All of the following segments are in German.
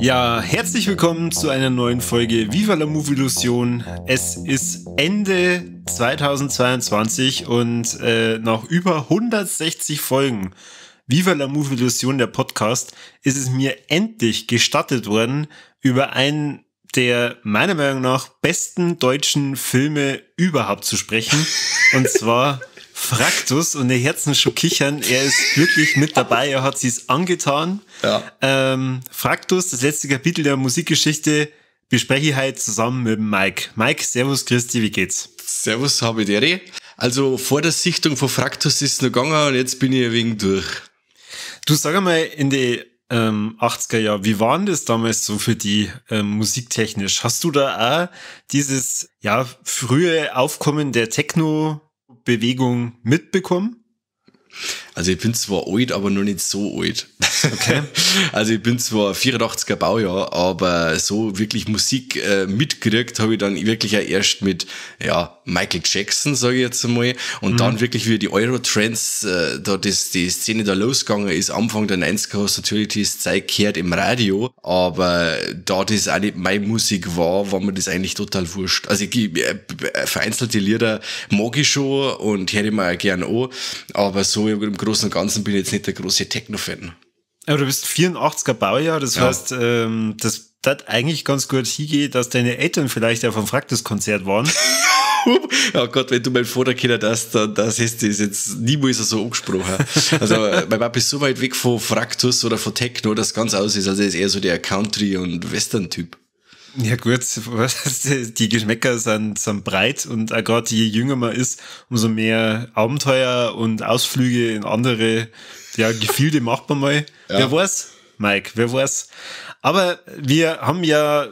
Ja, herzlich willkommen zu einer neuen Folge Viva la Movie-Illusion. Es ist Ende 2022 und nach über 160 Folgen Viva la Movie-Illusion, der Podcast, ist es mir endlich gestattet worden, über einen der meiner Meinung nach besten deutschen Filme überhaupt zu sprechen. Und zwar Fraktus, und ihr Herzen schon kichern, er ist wirklich mit dabei, er hat sich's angetan. Ja. Fraktus, das letzte Kapitel der Musikgeschichte, bespreche ich heute zusammen mit Mike. Mike, servus, Christi, wie geht's? Servus, habe Dere. Also vor der Sichtung von Fraktus ist es noch gegangen und jetzt bin ich ein wenig durch. Du, sag einmal, in die 80er Jahre, wie war denn das damals so für die musiktechnisch? Hast du da auch dieses frühe Aufkommen der Techno-Bewegung mitbekommen? Also ich bin zwar alt, aber noch nicht so alt. Okay. Also ich bin zwar 84er Baujahr, aber so wirklich Musik mitgekriegt habe ich dann wirklich auch erst mit Michael Jackson, sage ich jetzt einmal, und dann wirklich wie die Eurotrends, die Szene da losgegangen ist, Anfang der 90er hast du natürlich das Zeug gehört im Radio, aber da das auch nicht meine Musik war mir das eigentlich total wurscht. Also vereinzelte Lieder mag ich schon und höre ich mir auch gern an, aber so im Großen und Ganzen bin ich jetzt nicht der große Techno-Fan. Aber du bist 84er Baujahr, das heißt, das eigentlich ganz gut hingehen, dass deine Eltern vielleicht ja vom Fraktus-Konzert waren. Ja Gott, wenn du mein Vater kennst, dann das ist das jetzt niemals so angesprochen. Also mein Papa ist so weit weg von Fraktus oder von Techno, dass ganz aus ist. Also er ist eher so der Country- und Western-Typ. Ja gut, die Geschmäcker sind breit und auch gerade je jünger man ist, umso mehr Abenteuer und Ausflüge in andere Gefilde macht man mal. Ja. Wer weiß, Mike, wer weiß. Aber wir haben ja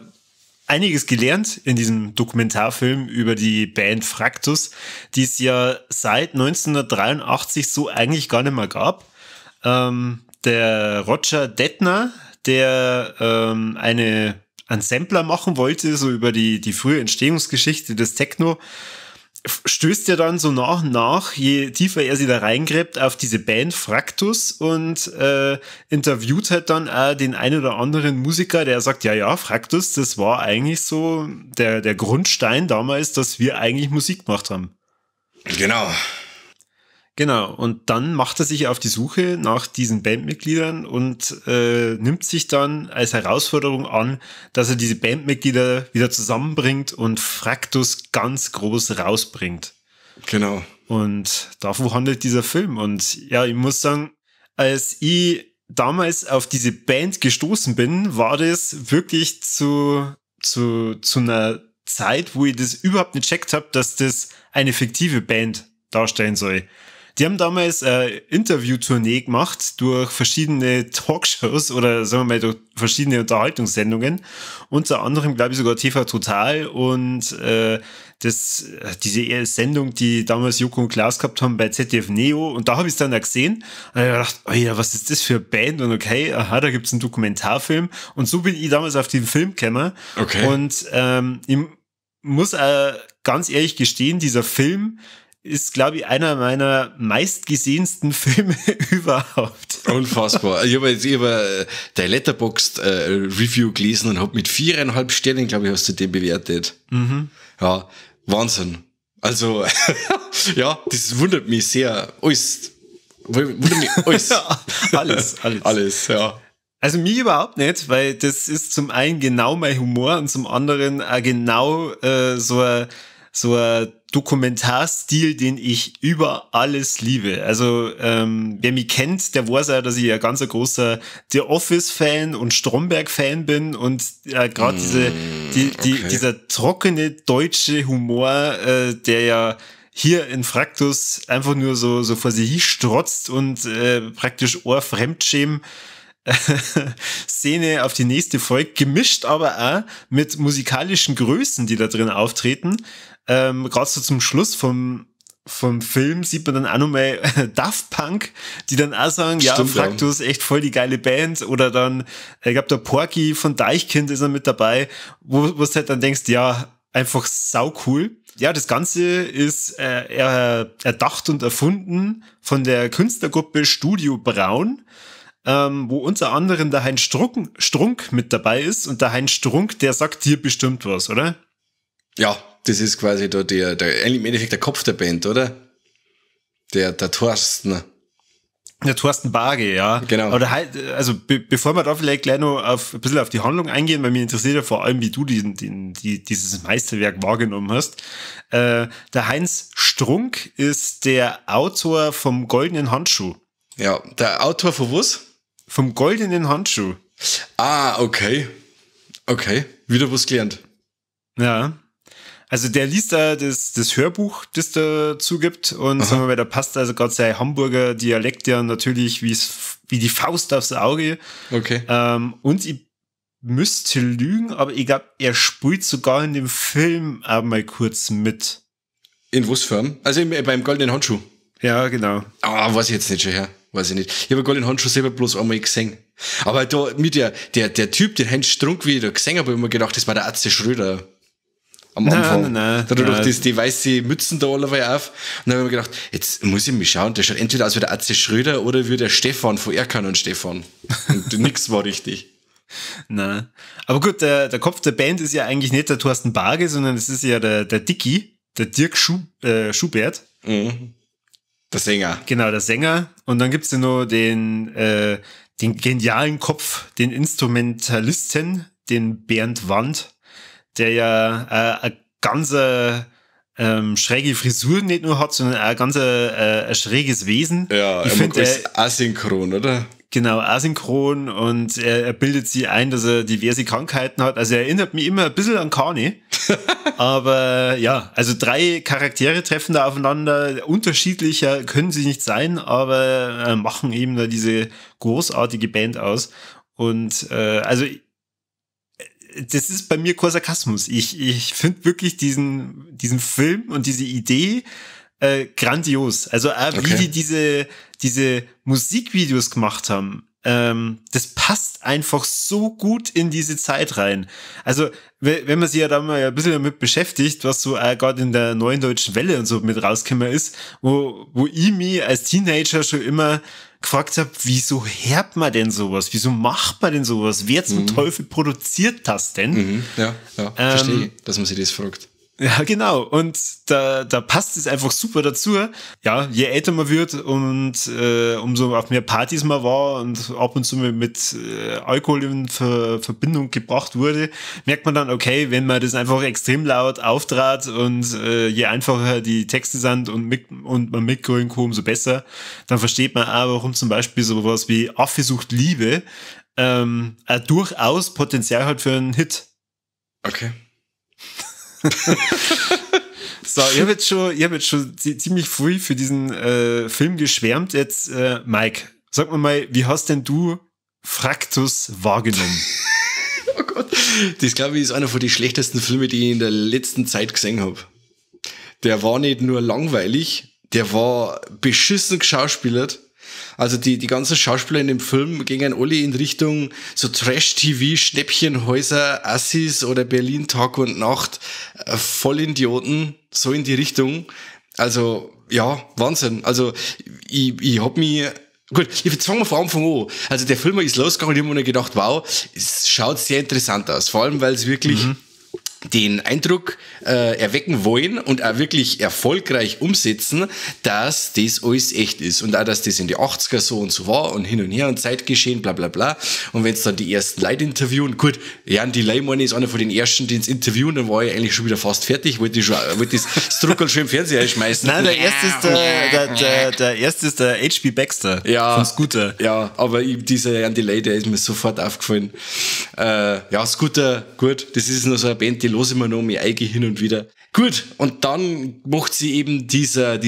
einiges gelernt in diesem Dokumentarfilm über die Band Fraktus, die es ja seit 1983 so eigentlich gar nicht mehr gab. Der Roger Detner, der einen Sampler machen wollte, so über die frühe Entstehungsgeschichte des Techno, stößt ja dann so nach und nach, je tiefer er sie da reingräbt, auf diese Band Fraktus und interviewt halt dann auch den einen oder anderen Musiker, der sagt, Fraktus, das war eigentlich so der Grundstein damals, dass wir eigentlich Musik gemacht haben. Genau, und dann macht er sich auf die Suche nach diesen Bandmitgliedern und nimmt sich dann als Herausforderung an, dass er diese Bandmitglieder wieder zusammenbringt und Fraktus ganz groß rausbringt. Genau. Und davon handelt dieser Film. Und ja, ich muss sagen, als ich damals auf diese Band gestoßen bin, war das wirklich zu einer Zeit, wo ich das überhaupt nicht checkt habe, dass das eine fiktive Band darstellen soll. Die haben damals eine Interviewtournee gemacht durch verschiedene Talkshows oder sagen wir mal durch verschiedene Unterhaltungssendungen. Unter anderem, glaube ich, sogar TV Total und diese Sendung, die damals Joko und Klaas gehabt haben bei ZDF Neo. Und da habe ich es dann auch gesehen. Und ich gedacht, oh ja, was ist das für eine Band? Und okay, da gibt's einen Dokumentarfilm. Und so bin ich damals auf den Film gekommen. Okay. Und ich muss ganz ehrlich gestehen, dieser Film ist, glaube ich, einer meiner meistgesehensten Filme überhaupt. Unfassbar. Ich habe dein Letterboxd-Review gelesen und habe mit 4,5 Sternen, glaube ich, hast du den bewertet. Mhm. Ja, Wahnsinn. Also, das wundert mich sehr. Alles. Alles, ja. Also mich überhaupt nicht, weil das ist zum einen genau mein Humor und zum anderen auch genau so ein Dokumentarstil, den ich über alles liebe. Also wer mich kennt, der weiß auch, dass ich ein ganz großer The Office-Fan und Stromberg-Fan bin und gerade dieser trockene deutsche Humor, der ja hier in Fraktus einfach nur so vor sich hin strotzt und praktisch Ohrfremdschämen Szene auf die nächste Folge, gemischt aber auch mit musikalischen Größen, die da drin auftreten. Gerade so zum Schluss vom vom Film sieht man dann auch nochmal Daft Punk, die dann auch sagen, ja, Stimmt, Fraktus, echt voll die geile Band. Oder dann, ich glaube, der Porky von Deichkind ist er mit dabei, wo du halt dann denkst, ja, einfach sau cool. Ja, das Ganze ist erdacht und erfunden von der Künstlergruppe Studio Braun, wo unter anderem der Heinz Strunk mit dabei ist. Und der Heinz Strunk, der sagt dir bestimmt was, oder? Ja, das ist quasi da im Endeffekt der Kopf der Band, oder? Der Thorsten. Der Thorsten Barge, ja. Genau. Aber also bevor wir da vielleicht gleich noch ein bisschen auf die Handlung eingehen, weil mich interessiert ja vor allem, wie du dieses Meisterwerk wahrgenommen hast. Der Heinz Strunk ist der Autor vom Goldenen Handschuh. Ja, der Autor von was? Vom Goldenen Handschuh. Ah, okay. Okay, wieder was gelernt. Ja. Also der liest da das Hörbuch, das dazu gibt, und sagen wir mal, da passt also gerade sein Hamburger Dialekt ja natürlich wie die Faust aufs Auge. Okay. Und ich müsste lügen, aber ich glaube, er spielt sogar in dem Film auch mal kurz mit. In was Form? Also beim Goldenen Handschuh. Ja, genau. Ah, weiß ich jetzt nicht schon her. Weiß ich nicht. Ich habe Goldenen Handschuh selber bloß einmal gesehen. Aber da mit der Typ, den Heinz Strunk, wie ich da gesehen habe, habe ich mir gedacht, das war der Atze Schröder. Am Anfang. Nein. Da hat er doch die weiße Mützen da allerweil auf. Und dann habe ich mir gedacht, jetzt muss ich mich schauen, der schaut entweder aus wie der Atze Schröder oder wie der Stefan von Erkan und Stefan. Und nix war richtig. Nein. Aber gut, der Kopf der Band ist ja eigentlich nicht der Thorsten Barge, sondern es ist ja der Dicky, der Dirk Schubert. Mhm. Der Sänger. Genau, der Sänger. Und dann gibt's ja noch den genialen Kopf, den Instrumentalisten, den Bernd Wand, der ja eine ganz schräge Frisur nicht nur hat, sondern auch ein ganz ein schräges Wesen. Ja, ich finde er asynchron, oder? Genau, asynchron, und er bildet sich ein, dass er diverse Krankheiten hat. Also er erinnert mich immer ein bisschen an Kanye. Aber ja, also 3 Charaktere treffen da aufeinander. Unterschiedlicher können sie nicht sein, aber machen eben da diese großartige Band aus. Und also das ist bei mir kein Sarkasmus. Ich finde wirklich diesen Film und diese Idee grandios. Also auch wie die diese Musikvideos gemacht haben. Das passt einfach so gut in diese Zeit rein. Also, wenn man sich ja da mal ein bisschen damit beschäftigt, was so gerade in der Neuen Deutschen Welle und so mit rausgekommen ist, wo ich mich als Teenager schon immer gefragt habe, wieso hört man denn sowas? Wieso macht man denn sowas? Wer zum Teufel produziert das denn? Ja, verstehe, dass man sich das fragt. Ja, genau. Und da passt es einfach super dazu. Ja, je älter man wird und umso auf mehr Partys man war und ab und zu mit Alkohol in Verbindung gebracht wurde, merkt man dann, okay, wenn man das einfach extrem laut auftrat und je einfacher die Texte sind und man mitgrölen kann, umso besser, dann versteht man auch, warum zum Beispiel sowas wie Affe sucht Liebe durchaus Potenzial hat für einen Hit. Okay. So, ich habe jetzt schon ziemlich früh für diesen Film geschwärmt. Jetzt, Mike, sag mal, wie hast denn du Fraktus wahrgenommen? Oh Gott, das glaube ich ist einer von den schlechtesten Filmen, die ich in der letzten Zeit gesehen habe. Der war nicht nur langweilig, der war beschissen geschauspielert. Also die ganzen Schauspieler in dem Film gingen alle in Richtung so Trash-TV, Schnäppchenhäuser, Assis oder Berlin Tag und Nacht, Vollidioten, so in die Richtung. Also, ja, Wahnsinn. Also, ich hab mich... Gut, jetzt fangen wir von Anfang an. Also der Film ist losgegangen und ich habe mir gedacht, wow, es schaut sehr interessant aus. Vor allem, weil es wirklich... den Eindruck erwecken wollen und auch wirklich erfolgreich umsetzen, dass das alles echt ist und auch, dass das in die 80er so und so war und hin und her und Zeitgeschehen, bla bla bla. Und wenn es dann die ersten Leute interviewen, gut, Jan Delay ist einer von den ersten, die ins interviewen, dann war ich eigentlich schon wieder fast fertig, wollte das Struckel schon im Fernseher einschmeißen. Nein, der erste ist der H.B. Baxter von Scooter. Ja, aber dieser Jan Delay, der ist mir sofort aufgefallen. Ja, Scooter, gut, das ist nur so eine Band, die los immer noch mir Eige hin und wieder. Gut, und dann macht sie eben dieser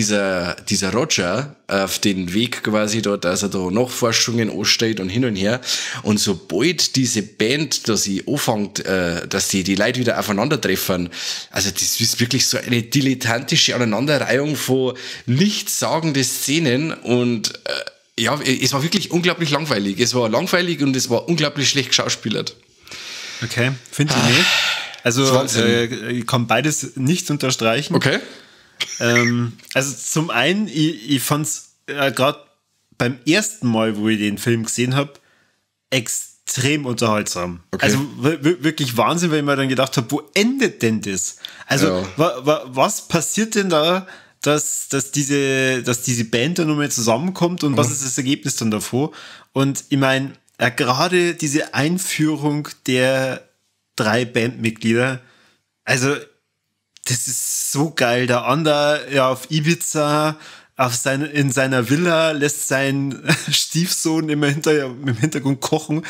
Roger auf den Weg quasi da, dass er da Nachforschungen anstellt und hin und her. Und sobald diese Band, dass sie anfängt, dass die Leute wieder aufeinandertreffen, also das ist wirklich so eine dilettantische Aneinanderreihung von nichtssagenden Szenen und ja, es war wirklich unglaublich langweilig. Es war langweilig und es war unglaublich schlecht geschauspielert. Okay, finde ich nicht. Also ich kann beides nicht unterstreichen. Okay. Also zum einen, ich fand es gerade beim ersten Mal, wo ich den Film gesehen habe, extrem unterhaltsam. Okay. Also wirklich Wahnsinn, weil ich mir dann gedacht habe, wo endet denn das? Also was passiert denn da, dass diese Band dann nochmal zusammenkommt und was ist das Ergebnis dann davor? Und ich meine, gerade diese Einführung der 3 Bandmitglieder, also das ist so geil. Der andere ja auf Ibiza, in seiner Villa lässt sein Stiefsohn immer im Hintergrund kochen.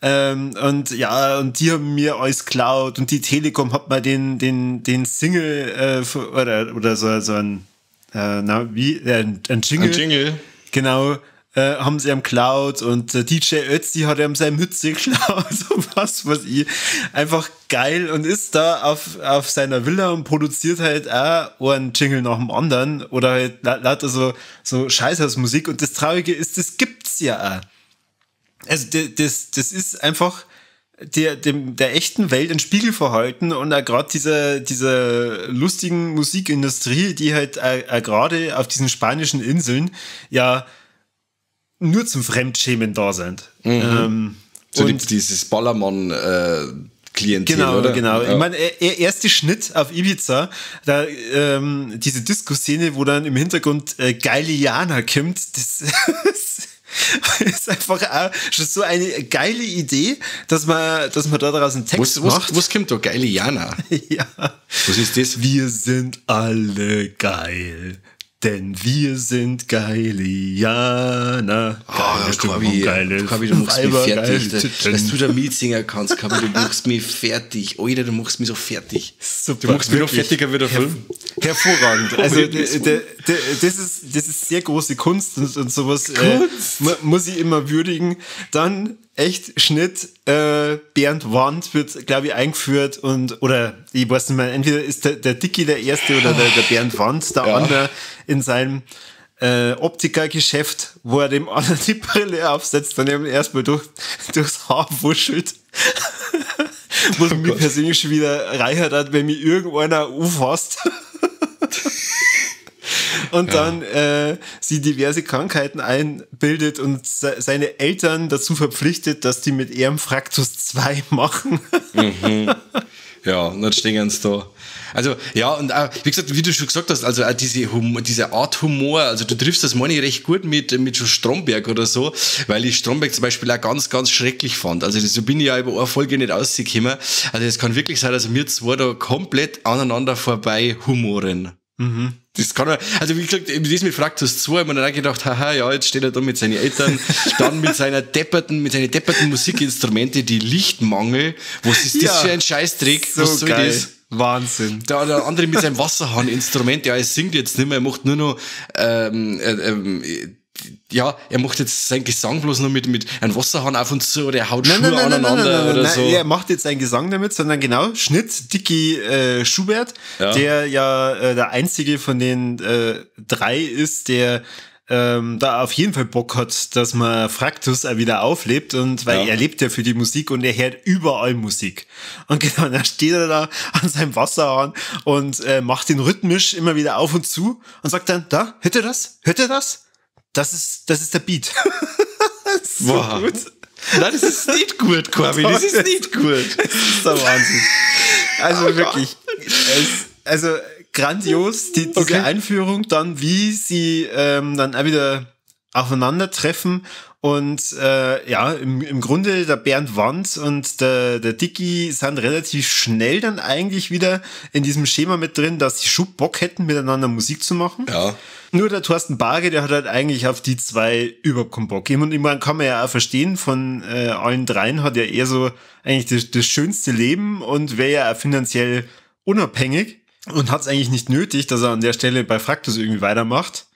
Und die haben mir alles geklaut und die Telekom hat mal den Single oder so ein ein Jingle. Ein Jingle. Genau. Haben sie ihm geklaut und DJ Ötzi hat ihm seine Mütze geklaut und was weiß ich. Einfach geil und ist da auf seiner Villa und produziert halt auch einen Jingle nach dem anderen oder halt lauter so Scheißhausmusik und das Traurige ist, das gibt's ja auch. Also das ist einfach der echten Welt ein Spiegel verhalten und auch gerade dieser lustigen Musikindustrie, die halt gerade auf diesen spanischen Inseln ja nur zum Fremdschämen da sind. So dieses Ballermann-Klientel, oder? Genau. Ja. Ich meine, erste Schnitt auf Ibiza, da diese Disco-Szene, wo dann im Hintergrund Geiliana kommt, das ist einfach auch schon so eine geile Idee, dass man daraus einen Text macht. Was kommt da? Geiliana? Ja. Was ist das? Wir sind alle geil. Denn wir sind Geilianer. Kabi, du machst mich fertig. Dass du da Mitsingen kannst, Kabi, du machst mich fertig. Alter, du machst mich so fertig. Super. Du machst mich noch fertiger wie der Film. Hervorragend. Also, das ist sehr große Kunst und sowas muss ich immer würdigen. Dann echt Schnitt, Bernd Wandt wird, glaube ich, eingeführt oder ich weiß nicht mehr, entweder ist der Dicky der Erste oder der Bernd Wandt, der andere in seinem Optikergeschäft, wo er dem anderen die Brille aufsetzt und ihm erstmal durchs Haar wuschelt. Wo mich persönlich schon wieder reichert hat, wenn mich irgendeiner auffasst. Und dann sie diverse Krankheiten einbildet und seine Eltern dazu verpflichtet, dass die mit ihrem Fraktus 2 machen. Ja, und dann stehen sie da. Also, ja, und auch, wie gesagt, wie du schon gesagt hast, also auch diese Art Humor, also du triffst das meine ich recht gut mit so Stromberg oder so, weil ich Stromberg zum Beispiel auch ganz, ganz schrecklich fand. Also, so bin ich ja über eine Folge nicht rausgekommen. Also, es kann wirklich sein, dass wir zwei da komplett aneinander vorbei humoren. Mhm. Das kann er, also wie gesagt, das mit Fraktus 2, ich mir dann auch gedacht, haha, ja, jetzt steht er da mit seinen Eltern, dann mit seinen depperten Musikinstrumente, die Lichtmangel, was ist das für ein Scheißtrick, so was soll geil. das? Wahnsinn. Der andere mit seinem Wasserhahn-Instrument, ja, er singt jetzt nicht mehr, er macht nur noch, ja, er macht jetzt seinen Gesang bloß nur mit einem Wasserhahn auf und zu oder er haut Schuhe aneinander oder so. Nein, er macht jetzt seinen Gesang damit, sondern genau, Schnitt, Dicky Schubert, der ja der einzige von den 3 ist, der da auf jeden Fall Bock hat, dass man Fraktus auch wieder auflebt und weil er lebt ja für die Musik und er hört überall Musik. Und genau, dann steht er da an seinem Wasserhahn und macht den rhythmisch immer wieder auf und zu und sagt dann, da, hört ihr das? Hört ihr das? Das ist der Beat. So wow. Gut. Nein, das ist nicht gut, Corby. Das ist nicht gut. Das ist der Wahnsinn. Also wirklich. Also grandios, diese Einführung, dann wie sie dann auch wieder aufeinandertreffen und im Grunde der Bernd Wandt und der Dicky sind relativ schnell dann eigentlich wieder in diesem Schema mit drin, dass sie schon Bock hätten, miteinander Musik zu machen. Ja. Nur der Thorsten Barge, der hat halt eigentlich auf die 2 überhaupt keinen Bock. Und ich meine, kann man ja auch verstehen, von allen 3 hat er eher so eigentlich das schönste Leben und wäre ja auch finanziell unabhängig. und hat es eigentlich nicht nötig, dass er an der Stelle bei Fraktus irgendwie weitermacht.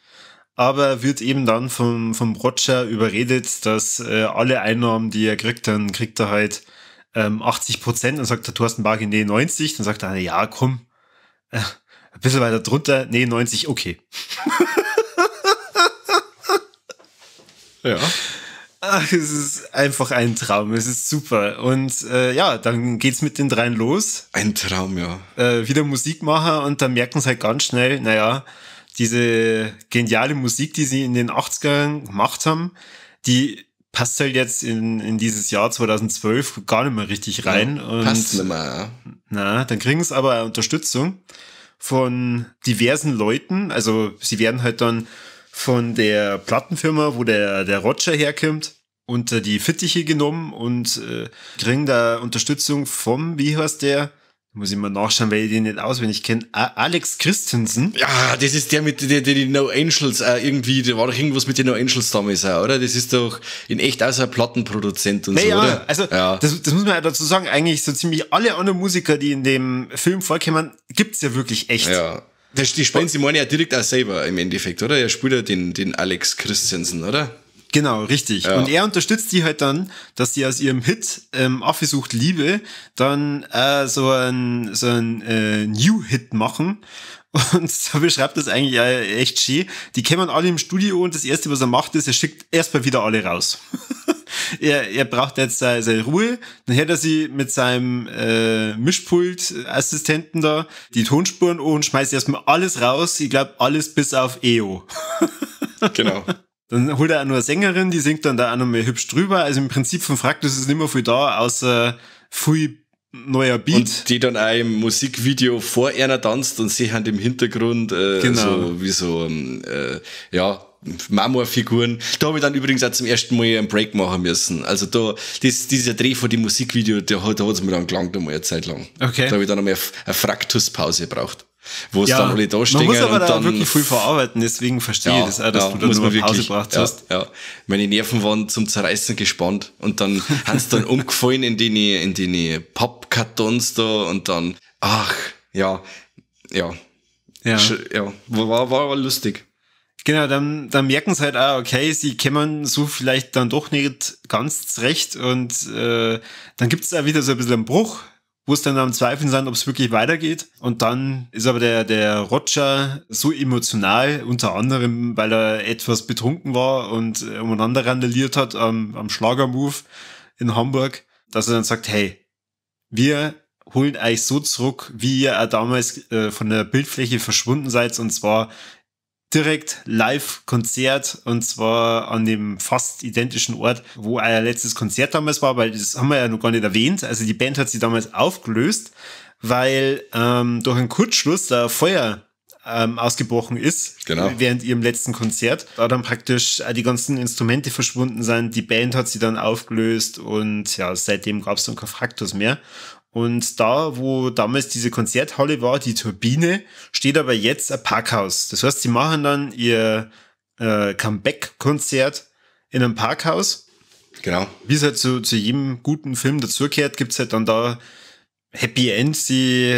Aber wird eben dann vom Roger überredet, dass alle Einnahmen, die er kriegt, dann kriegt er halt 80%. Dann sagt der Thorsten Barke, nee, 90. Dann sagt er, ja, komm, ein bisschen weiter drunter, nee, 90, okay. Ja. Ach, es ist einfach ein Traum, es ist super. Und ja, dann geht's mit den dreien los. Ein Traum, ja. Wieder Musikmacher und dann merken sie halt ganz schnell, naja, diese geniale Musik, die sie in den 80ern gemacht haben, die passt halt jetzt in dieses Jahr 2012 gar nicht mehr richtig rein. Ja, und passt nicht mehr, ja. Na, dann kriegen sie aber Unterstützung von diversen Leuten. Also sie werden halt dann von der Plattenfirma, wo der Roger herkommt, unter die Fittiche genommen und kriegen da Unterstützung vom, wie heißt der? Muss ich mal nachschauen, weil ich den nicht auswendig kenne. Alex Christensen. Ja, das ist der mit die No Angels irgendwie, da war doch irgendwas mit den No Angels damals auch, oder? Das ist doch in echt auch so ein Plattenproduzent und Naja, so, oder? Also ja. Das muss man ja dazu sagen, eigentlich so ziemlich alle anderen Musiker, die in dem Film vorkommen, gibt's ja wirklich echt. Ja. Die spielen sie meine ja direkt auch selber im Endeffekt, oder? Er spielt ja den Alex Christensen, oder? Genau, richtig. Ja. Und er unterstützt die halt dann, dass die aus ihrem Hit Affe sucht Liebe dann so ein New-Hit machen. Und so beschreibt das eigentlich echt schön. Die kommen alle im Studio und das Erste, was er macht, ist, er schickt erstmal wieder alle raus. er braucht jetzt seine Ruhe. Dann hält er sie mit seinem Mischpult-Assistenten da die Tonspuren und schmeißt erstmal alles raus. Ich glaube, alles bis auf EO. Genau. Dann holt er auch nur eine Sängerin, die singt dann da auch noch mal hübsch drüber. Also im Prinzip von Fraktus ist nicht mehr viel da, außer viel neuer Beat. Und die dann auch im Musikvideo vor einer tanzt und sie haben im Hintergrund genau. so wie so Marmorfiguren. Da habe ich dann übrigens auch zum ersten Mal einen Break machen müssen. Also da, dieser Dreh von dem Musikvideo, da hat es mir dann gelangt einmal eine Zeit lang. Okay. Da habe ich dann einmal eine Fraktuspause gebraucht. Wo es dann alle da stehen. Man muss aber und da dann wirklich viel verarbeiten, deswegen verstehe ich das auch, dass du da nur eine Pause gebraucht hast. Ja. Meine Nerven waren zum Zerreißen gespannt und dann haben sie dann umgefallen in die Pappkartons da und dann, war lustig. Genau, dann merken sie halt auch, okay, sie kommen so vielleicht dann doch nicht ganz zurecht und dann gibt es auch wieder so ein bisschen einen Bruch, wo es dann am Zweifeln sind, ob es wirklich weitergeht. Und dann ist aber der Roger so emotional, unter anderem, weil er etwas betrunken war und umeinander randaliert hat am Schlagermove in Hamburg, dass er dann sagt, hey, wir holen euch so zurück, wie ihr auch damals von der Bildfläche verschwunden seid, und zwar direkt Live-Konzert, und zwar an dem fast identischen Ort, wo euer letztes Konzert damals war, weil das haben wir ja noch gar nicht erwähnt. Also die Band hat sich damals aufgelöst, weil durch einen Kurzschluss da Feuer ausgebrochen ist, genau, während ihrem letzten Konzert. Da dann praktisch die ganzen Instrumente verschwunden sind, die Band hat sie dann aufgelöst und ja, seitdem gab es dann kein Fraktus mehr. Und da, wo damals diese Konzerthalle war, die Turbine, steht aber jetzt ein Parkhaus. Das heißt, sie machen dann ihr Comeback-Konzert in einem Parkhaus. Genau. Wie es halt zu jedem guten Film dazugehört, gibt's halt dann da Happy End. Sie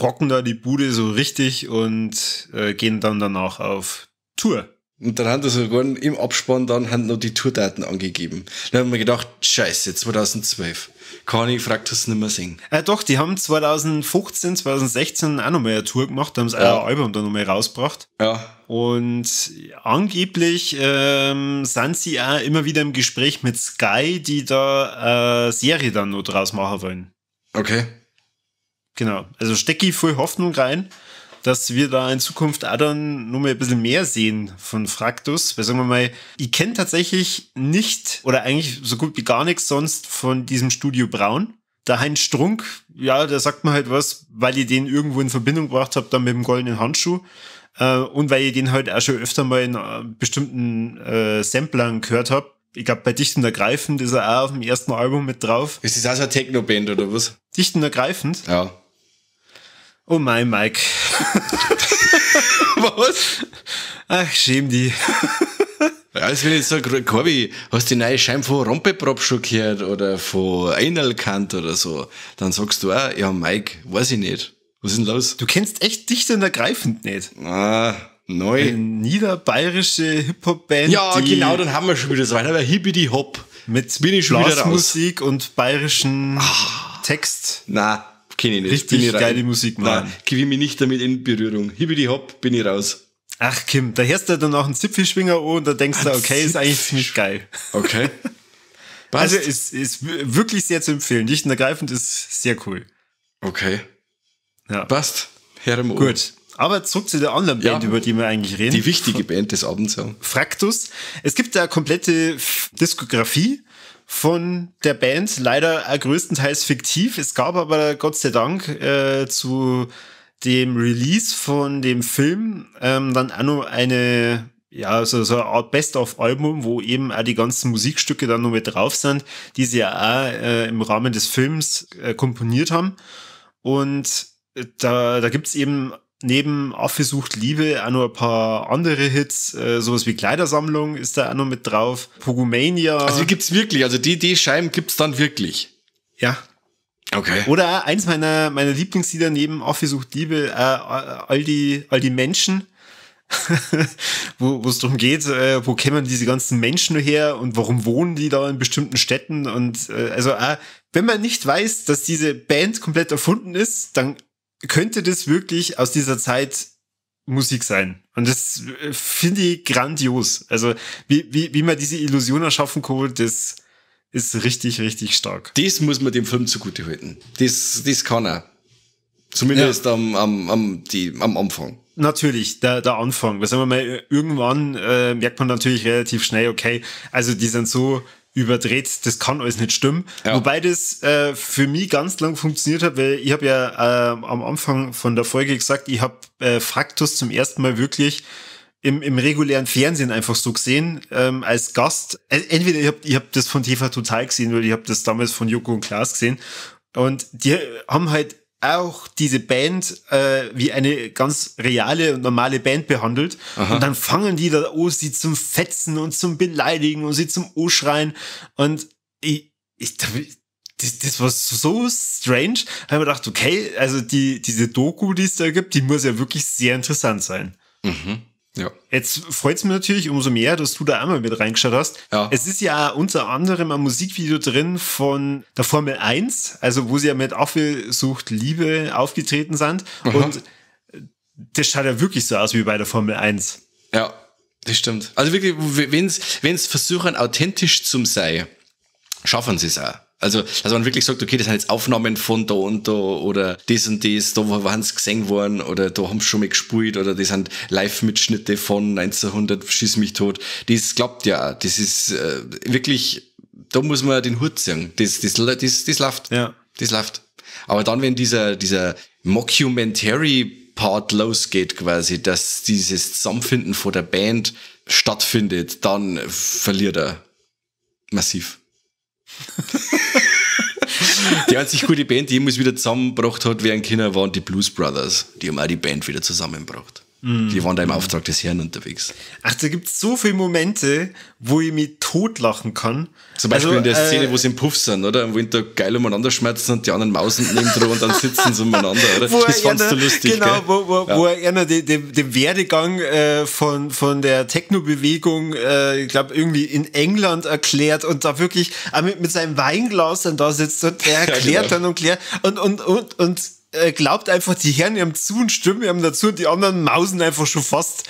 rocken da die Bude so richtig und gehen dann danach auf Tour. Und dann haben sie sogar im Abspann dann noch die Tourdaten angegeben. Dann haben wir gedacht, scheiße, 2012. Kann ich Fraktus nicht mehr singen. Doch, die haben 2015, 2016 auch nochmal eine Tour gemacht, da haben sie auch ein Album dann nochmal rausgebracht. Ja. Und angeblich sind sie auch immer wieder im Gespräch mit Sky, die da eine Serie dann noch draus machen wollen. Okay. Genau, also stecke ich voll Hoffnung rein, dass wir da in Zukunft auch dann noch mal ein bisschen mehr sehen von Fraktus. Weil sagen wir mal, ich kenne tatsächlich nicht oder eigentlich so gut wie gar nichts sonst von diesem Studio Braun. Der Heinz Strunk, ja, da sagt man halt was, weil ich den irgendwo in Verbindung gebracht habe, dann mit dem goldenen Handschuh. Und weil ich den halt auch schon öfter mal in bestimmten Samplern gehört habe. Ich glaube, bei Dicht und Ergreifend ist er auch auf dem ersten Album mit drauf. Ist das auch so eine Techno-Band oder was? Dicht und Ergreifend? Ja. Oh mein Mike. Was? Ach, schäm die. Ja, als wenn ich jetzt sage, Corby, hast du die neue Scheibe von Rompeprop schon gehört oder von Einalkant oder so, dann sagst du auch, ja Mike, weiß ich nicht. Was ist denn los? Du kennst echt dicht und ergreifend nicht. Ah, neu. Eine niederbayerische Hip-Hop-Band. Ja, genau, dann haben wir schon wieder so weit. Aber Hibbidi Hop. Mit bin ich schon wieder raus. Blasmusik und bayerischen Text. Na, kenne ich nicht. Richtig bin ich geile Musik, Mann. Nein, gebe ich mich nicht damit in Berührung. Hibbidi Hopp, bin ich raus. Ach Kim, da hörst du dann noch einen Zipfelschwinger an und da denkst du, okay, ist eigentlich ziemlich geil. Okay. Also ist wirklich sehr zu empfehlen. Dicht und ergreifend ist sehr cool. Okay. Ja. Passt. Hör mal. Gut. Aber zurück zu der anderen Band, über die wir eigentlich reden. Die wichtige Band des Abends. Ja. Fraktus. Es gibt da komplette Diskografie von der Band, leider größtenteils fiktiv. Es gab aber Gott sei Dank zu dem Release von dem Film dann auch noch eine, ja, so eine Art Best-of-Album, wo eben auch die ganzen Musikstücke dann noch mit drauf sind, die sie ja auch im Rahmen des Films komponiert haben. Und da gibt's eben neben Affe sucht Liebe auch noch ein paar andere Hits, sowas wie Kleidersammlung ist da auch noch mit drauf. Pogomania. Also die gibt's wirklich, also die Scheiben gibt's dann wirklich. Ja. Okay. Oder auch eins meiner Lieblingslieder neben Affe sucht Liebe, all die Menschen, wo es darum geht, wo kämen diese ganzen Menschen her und warum wohnen die da in bestimmten Städten und also wenn man nicht weiß, dass diese Band komplett erfunden ist, dann könnte das wirklich aus dieser Zeit Musik sein. Und das finde ich grandios. Also wie man diese Illusion erschaffen kann, das ist richtig, richtig stark. Das muss man dem Film zugute halten. Das kann er. Zumindest am Anfang. Natürlich, der Anfang. Weil sagen wir mal, irgendwann merkt man natürlich relativ schnell, okay, also die sind so überdreht, das kann alles nicht stimmen. Ja. Wobei das für mich ganz lang funktioniert hat, weil ich habe ja am Anfang von der Folge gesagt, ich habe Fraktus zum ersten Mal wirklich im regulären Fernsehen einfach so gesehen, als Gast. Entweder ich hab das von TV Total gesehen oder ich habe das damals von Joko und Klaas gesehen. Und die haben halt auch diese Band wie eine ganz reale und normale Band behandelt. Aha. Und dann fangen die da an, sie zum Fetzen und zum Beleidigen und sie zum Anschreien. Und das war so strange. Da habe ich gedacht, okay, also diese Doku, die es da gibt, die muss ja wirklich sehr interessant sein. Mhm. Ja. Jetzt freut es mich natürlich umso mehr, dass du da einmal mit reingeschaut hast. Ja. Es ist ja unter anderem ein Musikvideo drin von der Formel 1, also wo sie ja mit Affe sucht Liebe aufgetreten sind. Aha. Und das schaut ja wirklich so aus wie bei der Formel 1. Ja, das stimmt. Also wirklich, wenn's versuchen, authentisch zu sein, schaffen sie es auch. Also, dass man wirklich sagt, okay, das sind jetzt Aufnahmen von da und da oder das und das, da waren sie gesehen worden oder da haben sie schon mal gespielt oder das sind Live-Mitschnitte von 1900, schieß mich tot. Das klappt ja auch. Das ist wirklich, da muss man den Hut ziehen. Das läuft. Ja. Das läuft. Aber dann, wenn dieser Mockumentary-Part losgeht quasi, dass dieses Zusammenfinden von der Band stattfindet, dann verliert er massiv. Die einzig gute Band, die jemals wieder zusammengebracht hat während Kinder, waren die Blues Brothers. Die haben auch die Band wieder zusammengebracht. Die waren da im Auftrag des Herrn unterwegs. Ach, da gibt's so viele Momente, wo ich mich totlachen kann. Zum Beispiel in der Szene, wo sie im Puff sind, oder? Wo ihn da geil umeinander schmerzen und die anderen mausen neben dran und dann sitzen sie umeinander, oder? Das fandst du lustig, genau, gell? Wo er einer den Werdegang von der Techno-Bewegung, ich glaube, irgendwie in England erklärt und da wirklich mit seinem Weinglas dann da sitzt und er erklärt dann und klärt und glaubt einfach, die hören ihm zu und stimmen ihm dazu und die anderen mausen einfach schon fast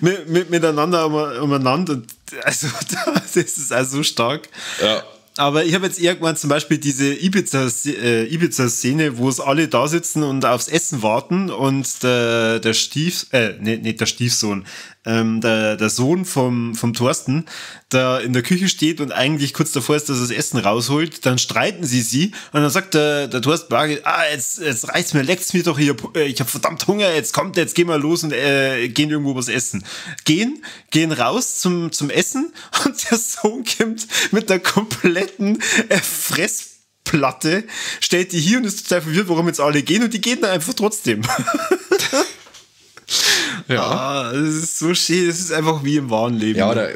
miteinander umeinander. Und also, das ist also so stark. Ja. Aber ich habe jetzt irgendwann zum Beispiel diese Ibiza-Szene, wo es alle da sitzen und aufs Essen warten und der Stiefsohn, der Sohn vom Thorsten, da in der Küche steht und eigentlich kurz davor ist, dass er das Essen rausholt, dann streiten sie und dann sagt der Thorsten jetzt reicht's mir, leckt's mir doch hier, ich habe verdammt Hunger, jetzt gehen wir los und gehen irgendwo was essen. Gehen raus zum Essen und der Sohn kommt mit der kompletten Fressplatte, stellt die hier und ist total verwirrt, warum jetzt alle gehen und die gehen dann einfach trotzdem. Ja. Das ist so schön, das ist einfach wie im wahren Leben. Ja, oder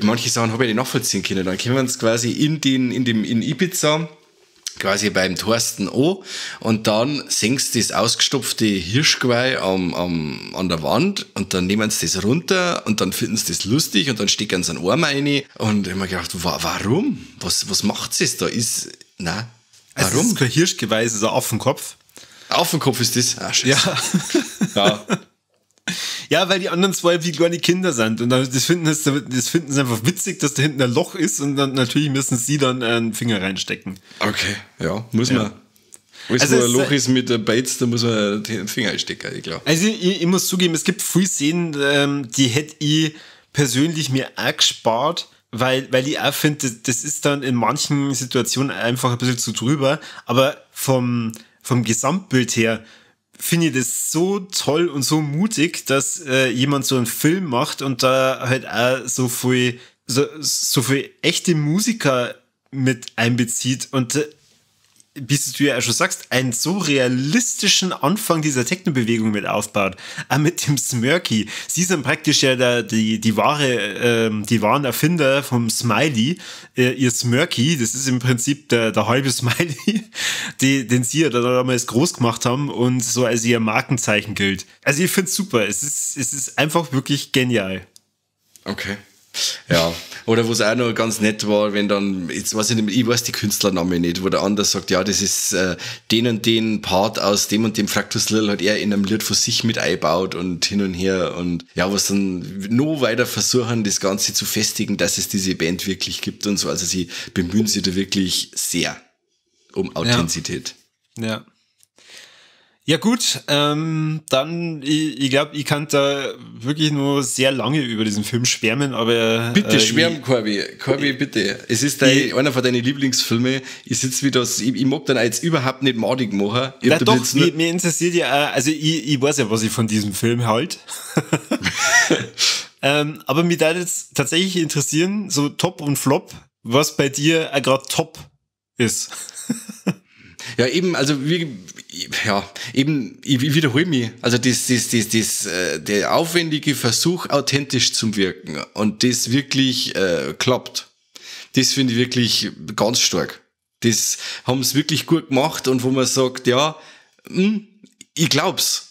manche Sachen habe ich nicht nachvollziehen können. Dann können wir uns quasi in Ibiza, quasi beim Thorsten an und dann senkst du das ausgestopfte Hirschgeweih an der Wand und dann nehmen sie das runter und dann finden sie das lustig und dann stecken sie einen Arm rein und ich hab mir gedacht, warum? Was macht es da? Warum? Also das ist kein Hirschgeweih, es ist ein Affenkopf. Affenkopf ist das? Ah, scheiße. Ja. Ja. Ja, weil die anderen zwei wie kleine Kinder sind und das finden sie einfach witzig, dass da hinten ein Loch ist und dann natürlich müssen sie dann einen Finger reinstecken. Okay, ja, muss man. Wenn Also so ein Loch ist mit der Bates, da muss man den Finger einstecken, ich glaube. Also ich muss zugeben, es gibt viele Szenen, die hätte ich persönlich mir auch gespart, weil ich auch finde, das ist dann in manchen Situationen einfach ein bisschen zu drüber, aber vom Gesamtbild her finde ich das so toll und so mutig, dass jemand so einen Film macht und da halt auch so viel echte Musiker mit einbezieht und wie du ja auch schon sagst, einen so realistischen Anfang dieser Techno-Bewegung mit aufbaut. Auch mit dem Smirky. Sie sind praktisch ja die wahren Erfinder vom Smiley. Ihr Smirky, das ist im Prinzip der halbe Smiley, den sie ja da damals groß gemacht haben und so als ihr Markenzeichen gilt. Also ich finde es super. Es ist einfach wirklich genial. Okay. Ja, oder wo es auch noch ganz nett war, wenn dann, jetzt weiß ich nicht mehr, ich weiß die Künstlernamen nicht, wo der andere sagt, ja, das ist den und den Part aus dem und dem Fractus Lil hat er in einem Lied für sich mit einbaut und hin und her und ja, was dann noch weiter versuchen, das Ganze zu festigen, dass es diese Band wirklich gibt und so, also sie bemühen sich da wirklich sehr um Authentizität. Ja. Ja gut, dann, ich glaube, ich kann da wirklich nur sehr lange über diesen Film schwärmen, aber... Bitte schwärm, Corby. Corby, bitte. Es ist einer von deinen Lieblingsfilmen. Ich sitze wieder, ich mag dann jetzt überhaupt nicht madig machen. Na doch, mir interessiert ja auch, also ich weiß ja, was ich von diesem Film halt. Aber mich würde jetzt tatsächlich interessieren, so Top und Flop, was bei dir gerade Top ist. Ja, eben, also ich wiederhole mich. Also der aufwendige Versuch, authentisch zu wirken und das wirklich klappt. Das finde ich wirklich ganz stark. Das haben sie wirklich gut gemacht und wo man sagt, ja, ich glaub's.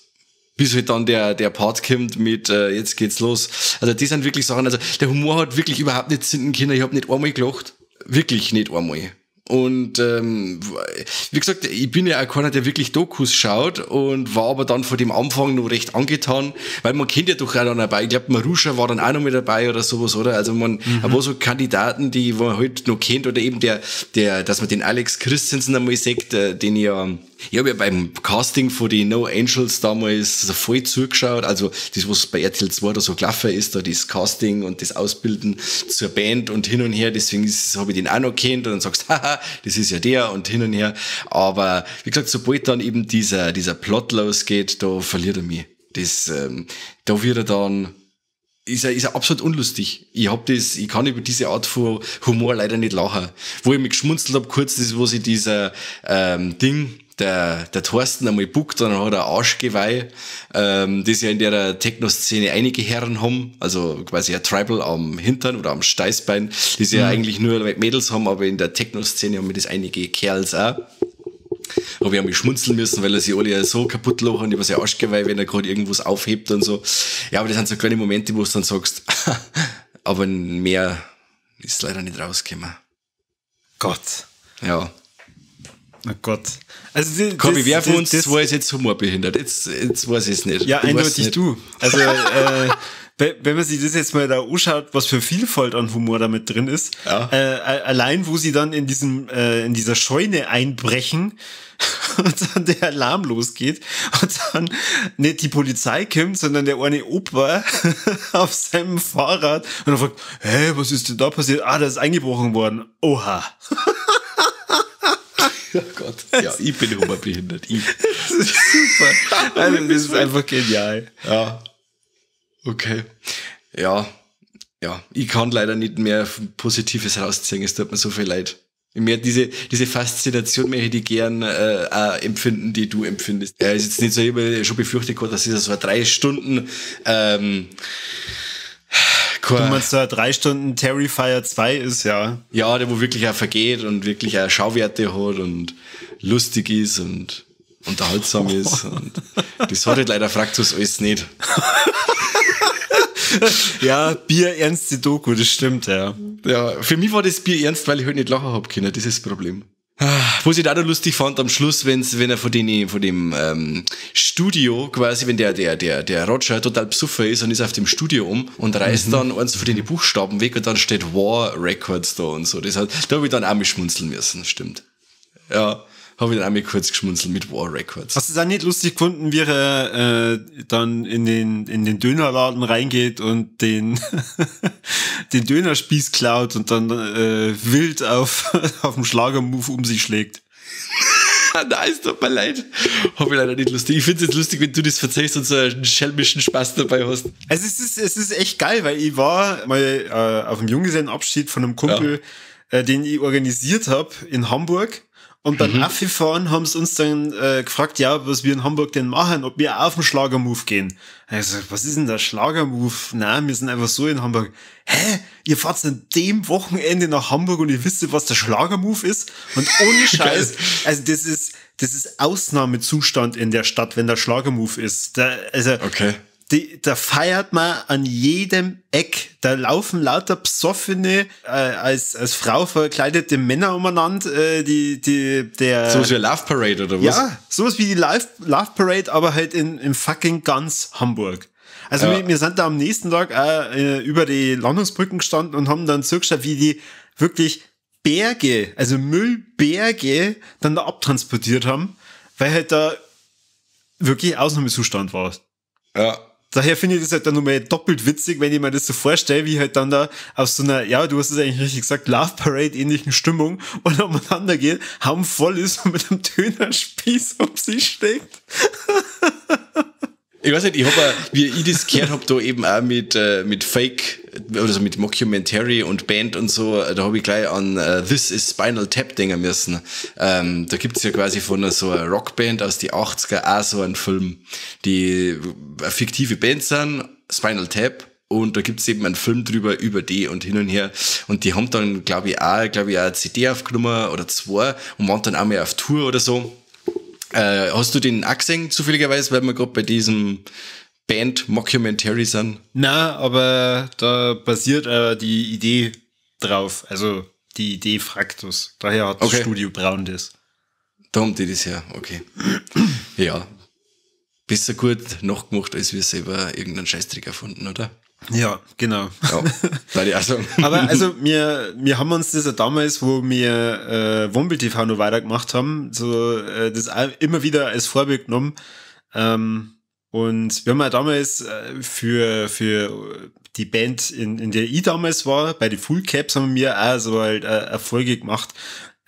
Bis halt dann der Part kommt mit jetzt geht's los. Also das sind wirklich Sachen, also der Humor hat wirklich überhaupt nicht zünden können. Ich habe nicht einmal gelacht. Wirklich nicht einmal. Und wie gesagt, ich bin ja auch keiner, der wirklich Dokus schaut und war aber dann vor dem Anfang noch recht angetan, weil man kennt ja doch auch dann dabei. Ich glaube, Marusha war dann auch noch mit dabei oder sowas, oder? Also man war so Kandidaten, die man halt noch kennt oder eben dass man den Alex Christensen einmal sagt, den ich habe ja beim Casting von den No Angels damals so voll zugeschaut, also das, was bei RTL 2 da so gelaufen ist, da das Casting und das Ausbilden zur Band und hin und her, deswegen habe ich den auch noch kennt und dann sagst, haha, das ist ja der und hin und her, aber wie gesagt, sobald dann eben dieser Plot losgeht, da verliert er mich. Da wird er dann ist er absolut unlustig. Ich kann über diese Art von Humor leider nicht lachen. Wo ich mich geschmunzelt habe, kurz, das, wo sie dieser der Thorsten einmal buckt, dann hat er Arschgeweih, das ja in der Techno-Szene einige Herren haben, also quasi ein Tribal am Hintern oder am Steißbein, das ja eigentlich nur Mädels haben, aber in der Techno-Szene haben wir das einige Kerls auch. Aber wir haben schmunzeln müssen, weil er sich alle so kaputt lachen über sein Arschgeweih, wenn er gerade irgendwas aufhebt und so. Ja, aber das sind so kleine Momente, wo du dann sagst, aber mehr ist leider nicht rausgekommen. Gott. Ja. Oh Gott. Also Corby, wer von uns zwei ist jetzt humorbehindert? Jetzt weiß ich es nicht. Ja, eindeutig du. Also, wenn man sich das jetzt mal da anschaut, was für Vielfalt an Humor damit drin ist, ja. Allein wo sie dann in dieser Scheune einbrechen und dann der Alarm losgeht und dann nicht die Polizei kommt, sondern der eine Opa auf seinem Fahrrad und er fragt, hey, was ist denn da passiert? Ah, da ist eingebrochen worden. Oha. Oh Gott. Ja, ich bin humorbehindert. Das ist super. Also, das ist einfach genial. Ja. Okay. Ja. Ich kann leider nicht mehr Positives rausziehen. Es tut mir so viel leid. Mehr diese Faszination mehr hätte ich gern auch empfinden, die du empfindest. Ja, ist jetzt nicht so, ich habe schon befürchtet, dass es so 3 Stunden Du meinst, da 3 Stunden Terrifier 2 ist, ja. Ja, der wo wirklich auch vergeht und wirklich auch Schauwerte hat und lustig ist und unterhaltsam ist. Und das hat halt leider Fraktus alles nicht. Ja, bierernste Doku, das stimmt, ja. Ja, für mich war das Bier ernst, weil ich halt nicht lachen hab können, das ist das Problem. Was ich da noch lustig fand am Schluss, wenn er von dem Studio quasi, wenn der Roger total besoffen ist und ist auf dem Studio und reißt dann eins von den Buchstaben weg und dann steht War Records da und so. Da habe ich dann auch mal schmunzeln müssen, stimmt. Ja, habe ich dann auch mal kurz geschmunzelt mit War Records. Hast du es auch nicht lustig gefunden, wie er dann in den Dönerladen reingeht und den Dönerspieß klaut und dann wild auf dem Schlagermove um sich schlägt? Nein, es tut mir leid. Habe ich leider nicht lustig. Ich finde es jetzt lustig, wenn du das verzeihst und so einen schelmischen Spaß dabei hast. Also es ist echt geil, weil ich war mal auf einem Junggesellenabschied von einem Kumpel, den ich organisiert habe in Hamburg. Und beim Affi-Fahren haben sie uns dann gefragt, ja, was wir in Hamburg denn machen, ob wir auf den Schlagermove gehen. Also, was ist denn der Schlagermove? Nein, wir sind einfach so in Hamburg. Hä? Ihr fahrt an dem Wochenende nach Hamburg und ihr wisst, was der Schlagermove ist? Und ohne Scheiß, also das ist Ausnahmezustand in der Stadt, wenn der Schlagermove ist. Okay. Da feiert man an jedem Eck. Da laufen lauter besoffene, als Frau verkleidete Männer umeinander, Sowas wie Love Parade oder was? Ja, sowas wie die Love Parade, aber halt in fucking ganz Hamburg. Also wir sind da am nächsten Tag über die Landungsbrücken gestanden und haben dann zugeschaut, wie die wirklich Berge, also Müllberge, dann da abtransportiert haben, weil halt da wirklich Ausnahmezustand war. Ja. Daher finde ich das halt dann nochmal doppelt witzig, wenn ich mir das so vorstelle, wie halt dann da auf so einer, ja, du hast es eigentlich richtig gesagt, Love Parade ähnlichen Stimmung und umeinander geht, Haum voll ist und mit einem Dönerspieß um sich steckt. Ich weiß nicht, wie ich das gehört habe, da eben auch mit Fake, also mit Mockumentary und Band und so, da habe ich gleich an This is Spinal Tap denken müssen. Da gibt's ja quasi von so einer Rockband aus die 80er auch so einen Film, die eine fiktive Band sind, Spinal Tap, und da gibt's eben einen Film drüber, über die und hin und her. Und die haben dann, glaube ich, auch eine CD aufgenommen oder 2 und waren dann auch mal auf Tour oder so. Hast du den auch gesehen, zufälligerweise, weil wir gerade bei diesem Band-Mockumentary sind? Na, aber da basiert die Idee drauf, also die Idee Fraktus. Daher hat das Studio Braun das. Da haben die das her, okay. Ja. Besser gut nachgemacht, als wir selber irgendeinen Scheißtrick erfunden, oder? Ja, genau. Ja, würde ich auch sagen. Aber also wir haben uns das ja damals, wo wir Wombel TV noch weitergemacht haben, so das auch immer wieder als Vorbild genommen. Und wir haben ja damals für die Band, in der ich damals war, bei den Full Caps, haben wir auch so halt Erfolge gemacht,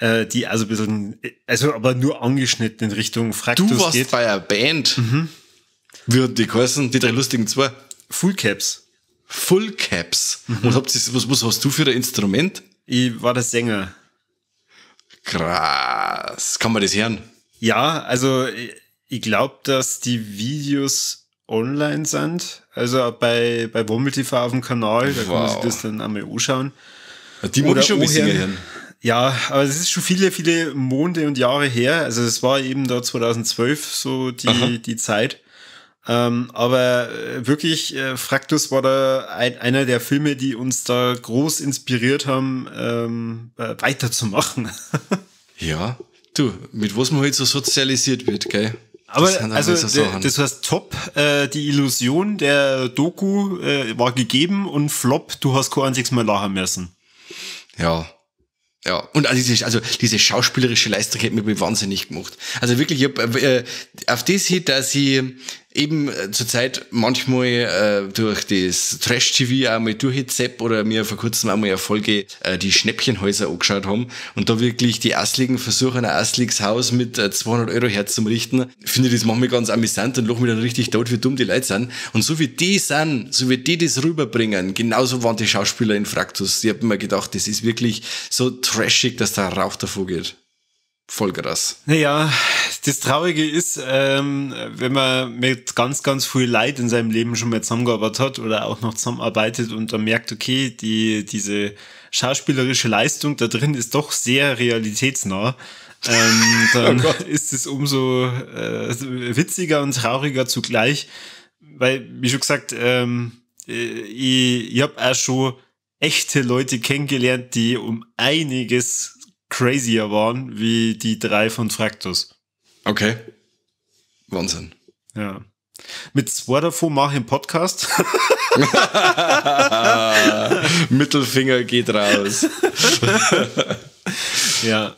die also ein bisschen, also aber nur angeschnitten in Richtung Fraktus geht. Du warst bei einer Band? Wie hat die geheißen? Die 3 lustigen 2? Full Caps. Full Caps. Und was hast du für ein Instrument? Ich war der Sänger. Krass. Kann man das hören? Ja, also ich glaube, dass die Videos online sind. Also bei Wombel TV auf dem Kanal. Da kann man sich das dann einmal anschauen. Die muss ich schon ein bisschen hören. Ja, aber es ist schon viele, viele Monde und Jahre her. Also es war eben da 2012 so die Zeit. Aber wirklich, Fraktus war da einer der Filme, die uns da groß inspiriert haben, weiterzumachen. Ja, du, mit was man halt so sozialisiert wird, gell? Aber also das heißt top, die Illusion der Doku war gegeben und flop, du hast kein einziges Mal lachen müssen. Ja. Ja, und diese schauspielerische Leistung hat mich wahnsinnig gemacht. Also wirklich, ich hab, auf das hin, dass ich eben zurzeit manchmal durch das Trash-TV einmal durchgezepp oder mir vor kurzem einmal eine Folge die Schnäppchenhäuser angeschaut haben und da wirklich die Assligen versuchen, ein Assligs Haus mit 200 Euro herzurichten, finde ich das manchmal ganz amüsant und lache mich dann richtig tot, wie dumm die Leute sind. Und so wie die sind, so wie die das rüberbringen, genauso waren die Schauspieler in Fraktus. Ich habe mir gedacht, das ist wirklich so trashig, dass da Rauch davor geht. Voll krass. Naja, Das Traurige ist, wenn man mit ganz, ganz viel Leid in seinem Leben schon mal zusammengearbeitet hat oder auch noch zusammenarbeitet und dann merkt, okay, diese schauspielerische Leistung da drin ist doch sehr realitätsnah, dann ist es umso witziger und trauriger zugleich, weil, wie schon gesagt, ich habe auch schon echte Leute kennengelernt, die um einiges crazier waren, wie die 3 von Fraktus. Okay. Wahnsinn. Ja. Mit 2 davon mache ich einen Podcast. Mittelfinger geht raus. Ja.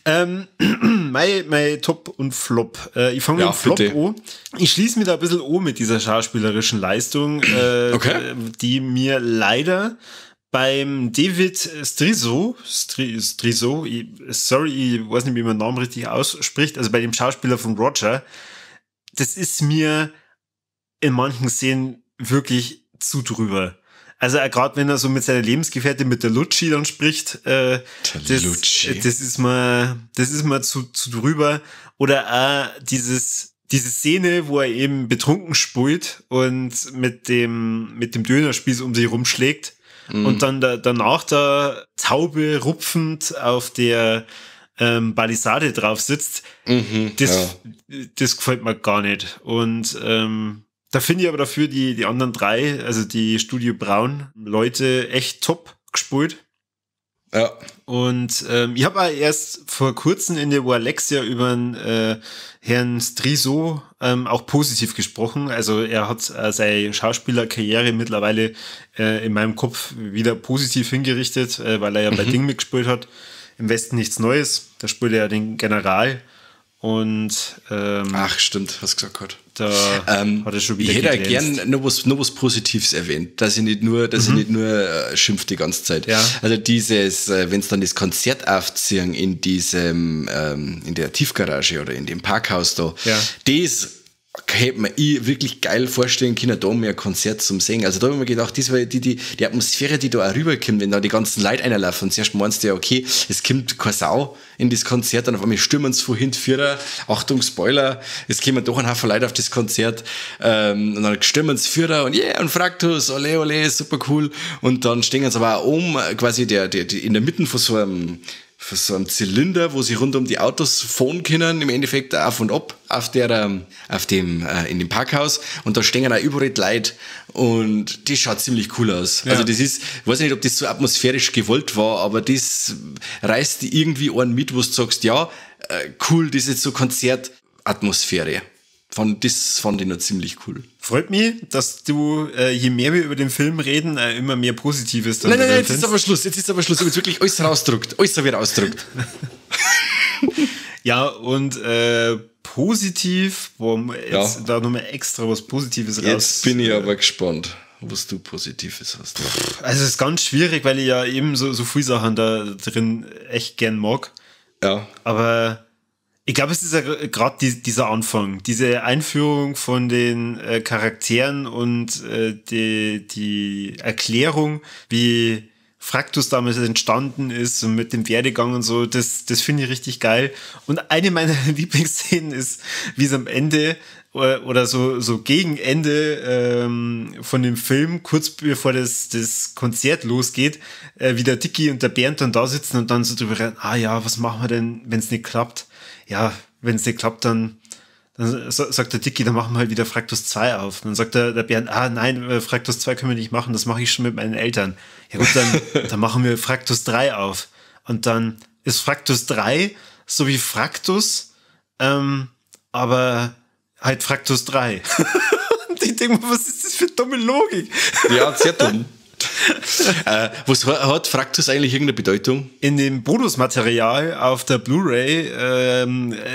Mein Top und Flop. Ich fange mit dem Flop an. Ich schließe mich da ein bisschen an mit dieser schauspielerischen Leistung, die mir leider beim David Striso, ich weiß nicht, wie man den Namen richtig ausspricht, also bei dem Schauspieler von Roger, das ist mir in manchen Szenen wirklich zu drüber. Also gerade wenn er so mit seiner Lebensgefährtin, mit der Lucci dann spricht, das ist mir zu drüber. Oder auch diese Szene, wo er eben betrunken spielt und mit dem Dönerspieß um sich rumschlägt und dann danach da Taube rupfend auf der Palisade drauf sitzt. Das gefällt mir gar nicht. Und da finde ich aber dafür die anderen 3, also die Studio Braun Leute, echt top gespielt. Ja. Und ich habe auch erst vor kurzem in der Alexia über den Herrn Striso auch positiv gesprochen. Also er hat seine Schauspielerkarriere mittlerweile in meinem Kopf wieder positiv hingerichtet, weil er ja bei Ding mitgespielt hat. Im Westen nichts Neues. Da spielt er ja den General. Und ach, stimmt, was gesagt hat. Da hat er schon wieder ich hätte gern noch was Positives erwähnt, dass ich nicht nur schimpft die ganze Zeit. Ja. Also dieses, wenn es dann das Konzert aufziehen in diesem, in der Tiefgarage oder in dem Parkhaus da, das hätte man wirklich geil vorstellen können, da mehr Konzert zum Singen. Also da habe ich mir gedacht, das war die Atmosphäre, die da auch rüberkommt, wenn da die ganzen Leute reinlaufen. Und zuerst meinst du ja, okay, es kommt keine Sau in das Konzert, dann auf einmal stürmen sie von hinten Führer, Achtung, Spoiler, es kommen doch ein Haufen Leute auf das Konzert, und dann stürmen sie Führer und und Fraktus, ole, ole, super cool. Und dann stehen sie aber auch quasi in der Mitte von so einem Zylinder, wo sie rund um die Autos fahren können, im Endeffekt auf und ab in dem Parkhaus, und da stehen auch überall die Leute und das schaut ziemlich cool aus. Ja. Also das ist, ich weiß nicht, ob das so atmosphärisch gewollt war, aber das reißt irgendwie einen mit, wo du sagst, ja, cool, das ist jetzt so Konzertatmosphäre. Das fand ich noch ziemlich cool. Freut mich, dass du, je mehr wir über den Film reden, immer mehr Positives dann. Nein, jetzt ist aber Schluss. Jetzt wird wirklich alles rausdruckt. Alles wird ausdruckt. Ja, und positiv, jetzt da nochmal extra was Positives raus. Jetzt bin ich aber gespannt, was du Positives hast. Also es ist ganz schwierig, weil ich ja eben so viele Sachen da drin echt gern mag. Ja. Aber ich glaube, es ist ja gerade dieser Anfang, diese Einführung von den Charakteren und die Erklärung, wie Fraktus damals entstanden ist und mit dem Werdegang und so, das finde ich richtig geil. Und eine meiner Lieblingsszenen ist, wie es am Ende oder so gegen Ende von dem Film, kurz bevor das Konzert losgeht, wie der Dicky und der Bernd dann da sitzen und dann so drüber reden, was machen wir denn, wenn es nicht klappt? Ja, wenn es nicht klappt, dann sagt der Dicky, dann machen wir halt wieder Fraktus 2 auf. Dann sagt der Bernd, nein, Fraktus 2 können wir nicht machen, das mache ich schon mit meinen Eltern. Ja gut, dann machen wir Fraktus 3 auf. Und dann ist Fraktus 3 so wie Fraktus, aber halt Fraktus 3. Und ich denke mal, was ist das für dumme Logik? Ja, sehr dumm. Was hat Fraktus eigentlich irgendeine Bedeutung? In dem Bonusmaterial auf der Blu-ray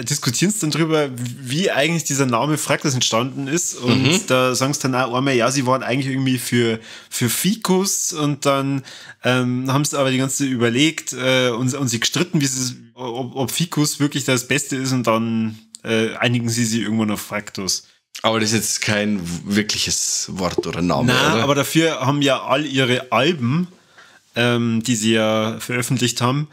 diskutieren sie dann drüber, wie eigentlich dieser Name Fraktus entstanden ist. Und da sagen sie dann auch einmal, ja, sie waren eigentlich irgendwie für Ficus, und dann haben sie aber die ganze Zeit überlegt und sie gestritten, ob Ficus wirklich das Beste ist, und dann einigen sie sich irgendwann auf Fraktus. Aber das ist jetzt kein wirkliches Wort oder Name, Nein, oder? Aber dafür haben ja all ihre Alben, die sie ja veröffentlicht haben,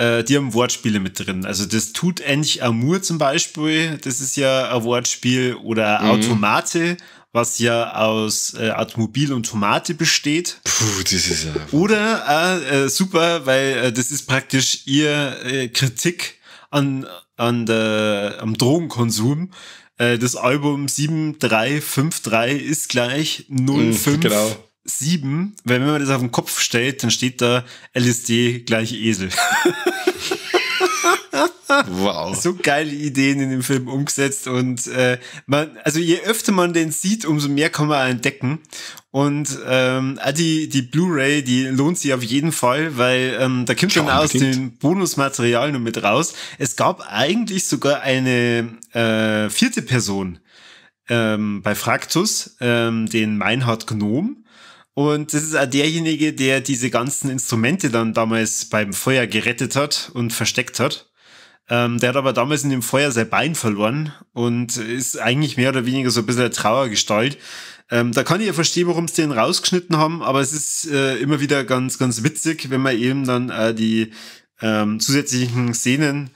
die haben Wortspiele mit drin. Also das Tut endlich Amour zum Beispiel, das ist ja ein Wortspiel. Oder Automate, was ja aus Automobil und Tomate besteht. Puh, das ist ja... Oder super, weil das ist praktisch ihr Kritik am Drogenkonsum. Das Album 7353 ist gleich 057. Genau. Wenn man das auf den Kopf stellt, dann steht da LSD gleich Esel. Wow. So geile Ideen in dem Film umgesetzt und also je öfter man den sieht, umso mehr kann man entdecken. Und die Blu-ray, die lohnt sich auf jeden Fall, weil da kommt dann aus dem Bonusmaterial nur mit raus. Es gab eigentlich sogar eine vierte Person bei Fraktus, den Meinhard Gnom. Und das ist auch derjenige, der diese ganzen Instrumente dann damals beim Feuer gerettet hat und versteckt hat. Der hat aber damals in dem Feuer sein Bein verloren und ist eigentlich mehr oder weniger so ein bisschen eine Trauergestalt. Da kann ich ja verstehen, warum sie den rausgeschnitten haben, aber es ist immer wieder ganz, ganz witzig, wenn man eben dann die zusätzlichen Szenen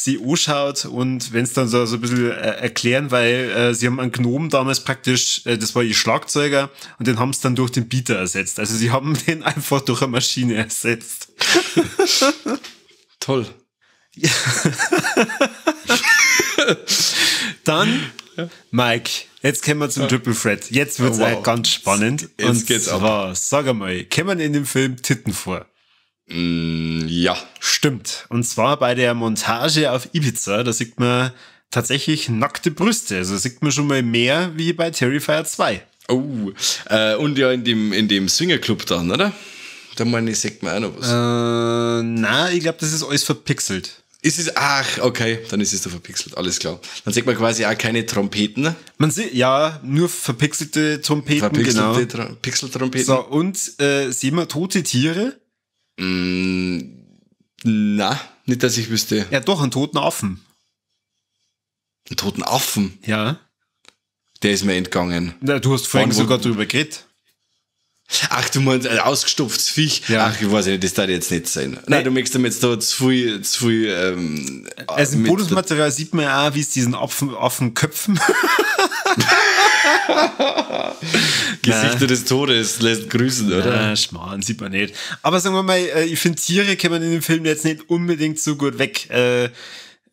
sie anschaut und wenn es dann so ein bisschen erklären, weil sie haben einen Gnom damals praktisch, das war ihr Schlagzeuger und den haben sie dann durch den Beater ersetzt. Also sie haben den einfach durch eine Maschine ersetzt. Toll. Ja. Dann, Mike, jetzt kommen wir zum Triple Threat. Jetzt wird's ganz spannend. Jetzt und geht's zwar, sag einmal, kommen in dem Film Titten vor? Ja. Stimmt. Und zwar bei der Montage auf Ibiza, da sieht man tatsächlich nackte Brüste. Also sieht man schon mal mehr wie bei Terrifier 2. Oh, und ja in dem Swingerclub dann, oder? Da meine ich, sieht man auch noch was. Na, ich glaube, das ist alles verpixelt. Okay, dann ist es da verpixelt, alles klar. Dann sieht man quasi auch keine Trompeten. Man sieht, ja, nur verpixelte Trompeten, genau. Pixeltrompeten. So, und sehen wir tote Tiere? Na, nicht, dass ich wüsste. Ja, doch, einen toten Affen. Einen toten Affen? Ja. Der ist mir entgangen. Na, du hast vorhin sogar drüber geredet. Ach, du meinst ein ausgestopftes Viech? Ja. Ach, ich weiß nicht, das darf jetzt nicht sein. Nein, du möchtest damit da zu viel also im Bonusmaterial sieht man ja auch, wie es diesen Affen köpfen. Gesichter des Todes lässt grüßen, oder? Schmarrn, sieht man nicht. Aber sagen wir mal, ich finde, Tiere kann man in dem Film jetzt nicht unbedingt so gut weg.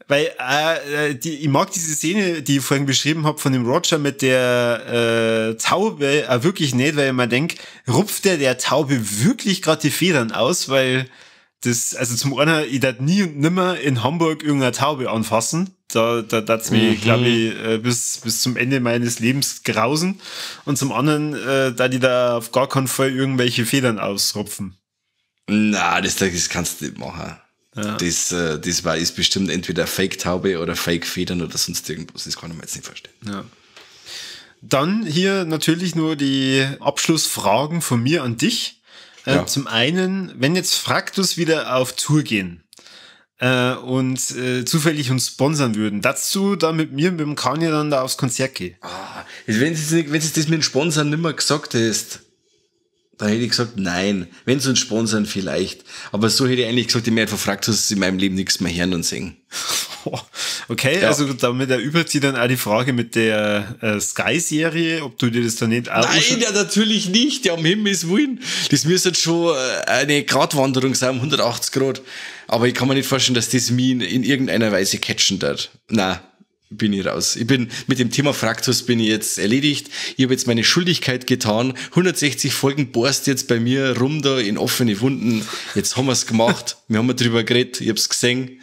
Weil ich mag diese Szene, die ich vorhin beschrieben habe, von dem Roger mit der Taube wirklich nicht, weil ich mir denke, rupft der Taube wirklich gerade die Federn aus, weil das, also zum einen, ich darf nie und nimmer in Hamburg irgendeine Taube anfassen. Da darf's mich, glaube ich, bis zum Ende meines Lebens grausen. Und zum anderen, da die da auf gar keinen Fall irgendwelche Federn ausrupfen. Na, das kannst du nicht machen. Ja. Das ist bestimmt entweder Fake-Taube oder Fake-Federn oder sonst irgendwas. Das kann ich mir jetzt nicht vorstellen. Ja. Dann hier natürlich nur die Abschlussfragen von mir an dich. Ja. Zum einen, wenn jetzt Fraktus wieder auf Tour gehen und zufällig uns sponsern würden, dazu da mit mir, mit dem Kanye dann da aufs Konzert gehen. Wenn du das mit dem Sponsern nicht mehr gesagt hättest, da hätte ich gesagt, nein. Wenn sie uns sponsern, vielleicht. Aber so hätte ich eigentlich gesagt, ich mir einfach Fraktus in meinem Leben nichts mehr hören und singen. Okay, ja. Also damit erübrigt sich dann auch die Frage mit der Sky-Serie, ob du dir das dann nicht auch... Nein, ja, natürlich nicht. Ja, um Himmels Willen. Das müsste schon eine Gratwanderung sein, um 180 Grad. Aber ich kann mir nicht vorstellen, dass das mich in irgendeiner Weise catchen wird. Nein. Bin ich raus. Mit dem Thema Fraktus bin ich jetzt erledigt. Ich habe jetzt meine Schuldigkeit getan. 160 Folgen bohrst jetzt bei mir rum da in offene Wunden. Jetzt haben wir es gemacht. Wir haben drüber geredet. Ich habe es gesehen.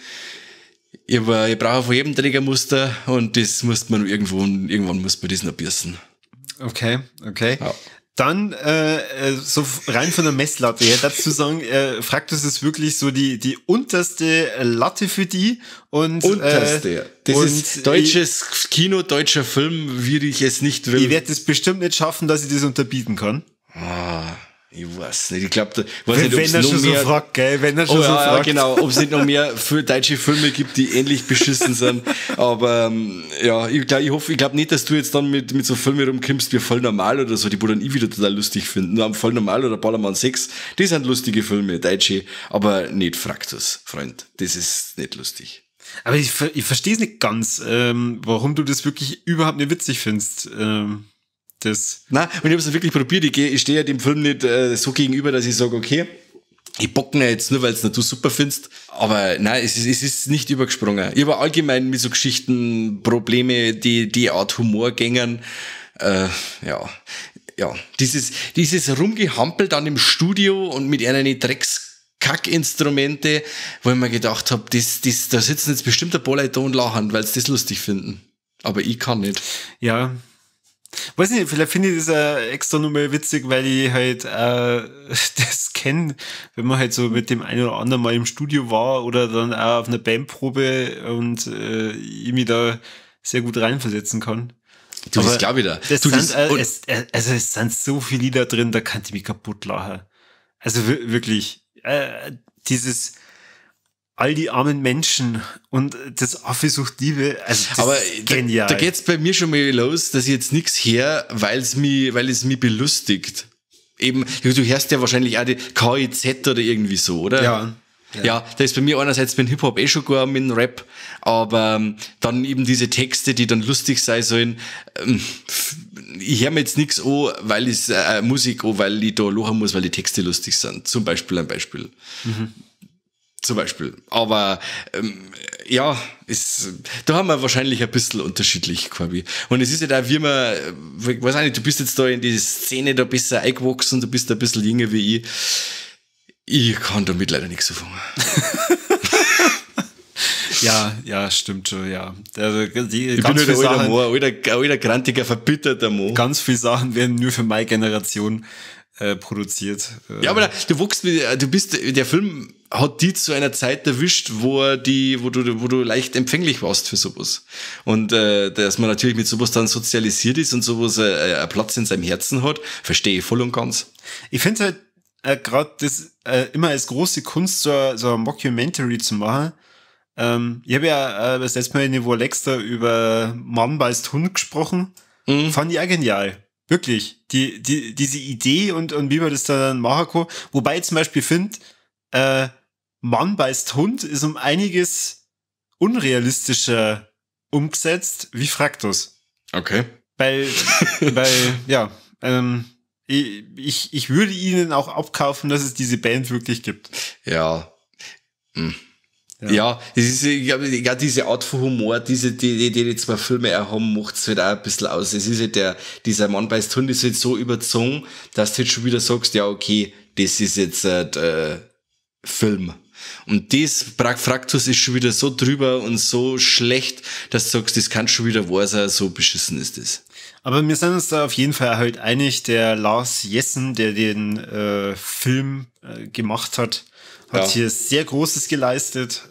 Ich brauche von jedem Trägermuster und das muss man irgendwann muss man das noch bürsten. Okay. Ja. Dann, so rein von der Messlatte her, dazu sagen, Fraktus ist wirklich so die unterste Latte für die. Unterste. Das ist deutsches Kino, deutscher Film, wie ich es nicht will. Ich werde es bestimmt nicht schaffen, dass ich das unterbieten kann. Ich weiß nicht, ich glaube, weiß nicht, Wenn er schon so fragt, gell? Wenn er schon so fragt. Genau, ob es nicht noch mehr für deutsche Filme gibt, die ähnlich beschissen sind. Aber ja, ich glaube nicht, dass du jetzt dann mit so Filmen rumkommst wie Voll Normal oder so, die wo dann wieder total lustig finden. Nur am Voll Normal oder Ballermann 6, die sind lustige Filme, deutsche, aber nicht Fraktus, Freund. Das ist nicht lustig. Aber ich verstehe es nicht ganz, warum du das wirklich überhaupt nicht witzig findest. Nein, und ich habe es wirklich probiert. Ich stehe ja dem Film nicht so gegenüber, dass ich sage, okay, ich bock ihn jetzt nur, weil es du super findest. Aber nein, es ist nicht übergesprungen. Ich habe allgemein mit so Geschichten Probleme, die Art Humorgängern. Dieses Rumgehampel dann im Studio und mit einer Dreckskackinstrumente, wo ich mir gedacht habe, da sitzen jetzt bestimmt ein paar Leute da und lachen, weil sie das lustig finden. Aber ich kann nicht. Ja. Weiß nicht, vielleicht finde ich das extra nochmal witzig, weil ich halt das kenne, wenn man halt so mit dem einen oder anderen mal im Studio war oder dann auch auf einer Bandprobe und ich mich da sehr gut reinversetzen kann. Du, das glaube ich da. Es sind so viele Lieder drin, da kann ich mich kaputt lachen. Also wirklich, dieses all die armen Menschen und das Affe sucht Liebe, also das aber ist genial. Da geht's bei mir schon mal los, dass ich jetzt nichts her, weil es mich belustigt. Eben, du hörst ja wahrscheinlich auch die KIZ oder irgendwie so, oder? Ja, da ist bei mir einerseits mit Hip-Hop schon gar mit dem Rap, aber dann eben diese Texte, die dann lustig sein sollen. Ich höre mir jetzt nichts an, weil ich Musik an, weil ich da lachen muss, weil die Texte lustig sind. Zum Beispiel ein Beispiel. Zum Beispiel. Aber da haben wir wahrscheinlich ein bisschen unterschiedlich, Corby. Und es ist ja da, wie man, ich weiß auch nicht, du bist jetzt da in die Szene da besser eingewachsen, du bist ein bisschen jünger wie ich. Ich kann damit leider nichts so fangen. Ja, stimmt schon, ja. Also, ich bin halt ein alter, grantiger, verbitterter Mann. Ganz viele Sachen werden nur für meine Generation produziert. Ja, aber der Film hat die zu einer Zeit erwischt, wo du leicht empfänglich warst für sowas. Und dass man natürlich mit sowas dann sozialisiert ist und sowas einen Platz in seinem Herzen hat, verstehe ich voll und ganz. Ich finde halt gerade das immer als große Kunst, so ein Mockumentary zu machen. Ich habe ja das letzte Mal in Niveau Lexter über Mann beißt Hund gesprochen. Fand ich auch genial. Wirklich. Diese Idee und wie man das dann machen kann. Wobei ich zum Beispiel finde, Mann beißt Hund ist um einiges unrealistischer umgesetzt wie Fraktus. Okay. Weil ich würde ihnen auch abkaufen, dass es diese Band wirklich gibt. Ja. Ja, es ist, ich glaube, diese Art von Humor, die zwei Filme auch haben, macht es halt auch ein bisschen aus. Es ist halt dieser Mann beißt Hund ist halt so überzogen, dass du jetzt schon wieder sagst, ja, okay, das ist jetzt Film. Und das Fraktus ist schon wieder so drüber und so schlecht, dass du sagst, das kann schon wieder wahr sein, so beschissen ist das. Aber wir sind uns da auf jeden Fall halt einig, der Lars Jessen, der den Film gemacht hat hier sehr Großes geleistet.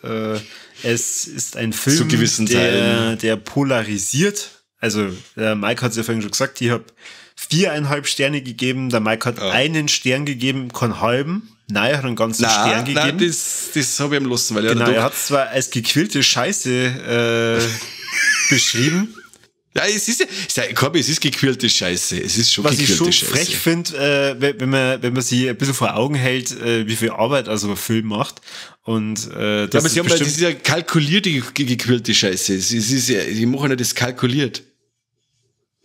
Es ist ein Film, der polarisiert. Also der Mike hat es ja vorhin schon gesagt, ich habe 4,5 Sterne gegeben, der Mike hat einen Stern gegeben, keinen halben. Nein, er hat einen ganzen Stern gegeben. Nein, das habe ich ihm lassen, weil er hat es zwar als gequillte Scheiße beschrieben. Ja, es ist gequälte Scheiße. Es ist schon gequälte Scheiße. Was ich schon frech finde, wenn man sich ein bisschen vor Augen hält, wie viel Arbeit also ein Film macht. Und das ist ja kalkulierte gequälte Scheiße. Die machen ja das kalkuliert.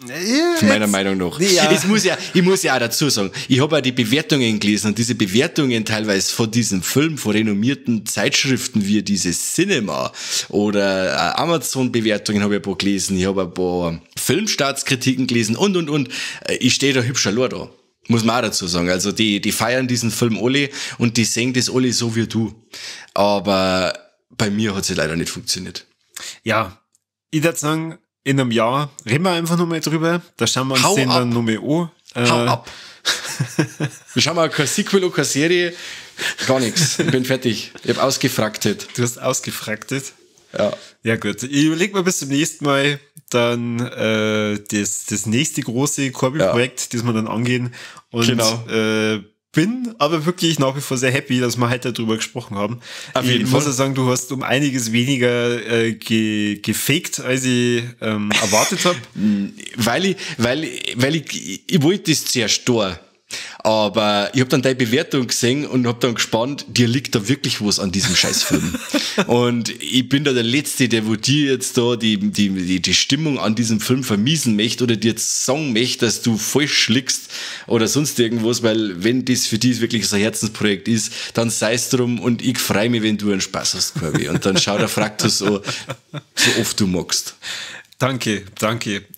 Ja, meiner Meinung nach. Ja. Ich muss ja auch dazu sagen, ich habe auch die Bewertungen gelesen und diese Bewertungen teilweise von diesem Film, von renommierten Zeitschriften wie dieses Cinema oder Amazon-Bewertungen habe ich ein paar gelesen, ich habe ein paar Filmstartskritiken gelesen und. Ich stehe da hübscher Lor da. Muss man auch dazu sagen. Also die feiern diesen Film alle und die sehen das alle so wie du. Aber bei mir hat es leider nicht funktioniert. Ja, ich würde sagen, in einem Jahr reden wir einfach nochmal drüber. Da schauen wir uns den dann nochmal an. Hau ab. Wir schauen mal kein Sequel oder keine Serie. Gar nichts. Ich bin fertig. Ich habe ausgefraktet. Du hast ausgefraktet? Ja. Ja gut. Ich überlege mal bis zum nächsten Mal dann das nächste große Corby-Projekt, das wir dann angehen. Und bin aber wirklich nach wie vor sehr happy, dass wir heute darüber gesprochen haben. Ich muss ja sagen, du hast um einiges weniger gefaked, als ich erwartet habe. Weil ich wollte das zuerst da. Aber ich habe dann deine Bewertung gesehen und habe dann gespannt, dir liegt da wirklich was an diesem Scheißfilm. Und ich bin da der Letzte, der wo dir jetzt da die Stimmung an diesem Film vermiesen möchte oder dir jetzt sagen möchte, dass du falsch liegst oder sonst irgendwas, weil wenn das für dich wirklich so ein Herzensprojekt ist, dann sei es drum und ich freue mich, wenn du einen Spaß hast, Corby. Und dann schau der Fraktus so oft du magst. Danke.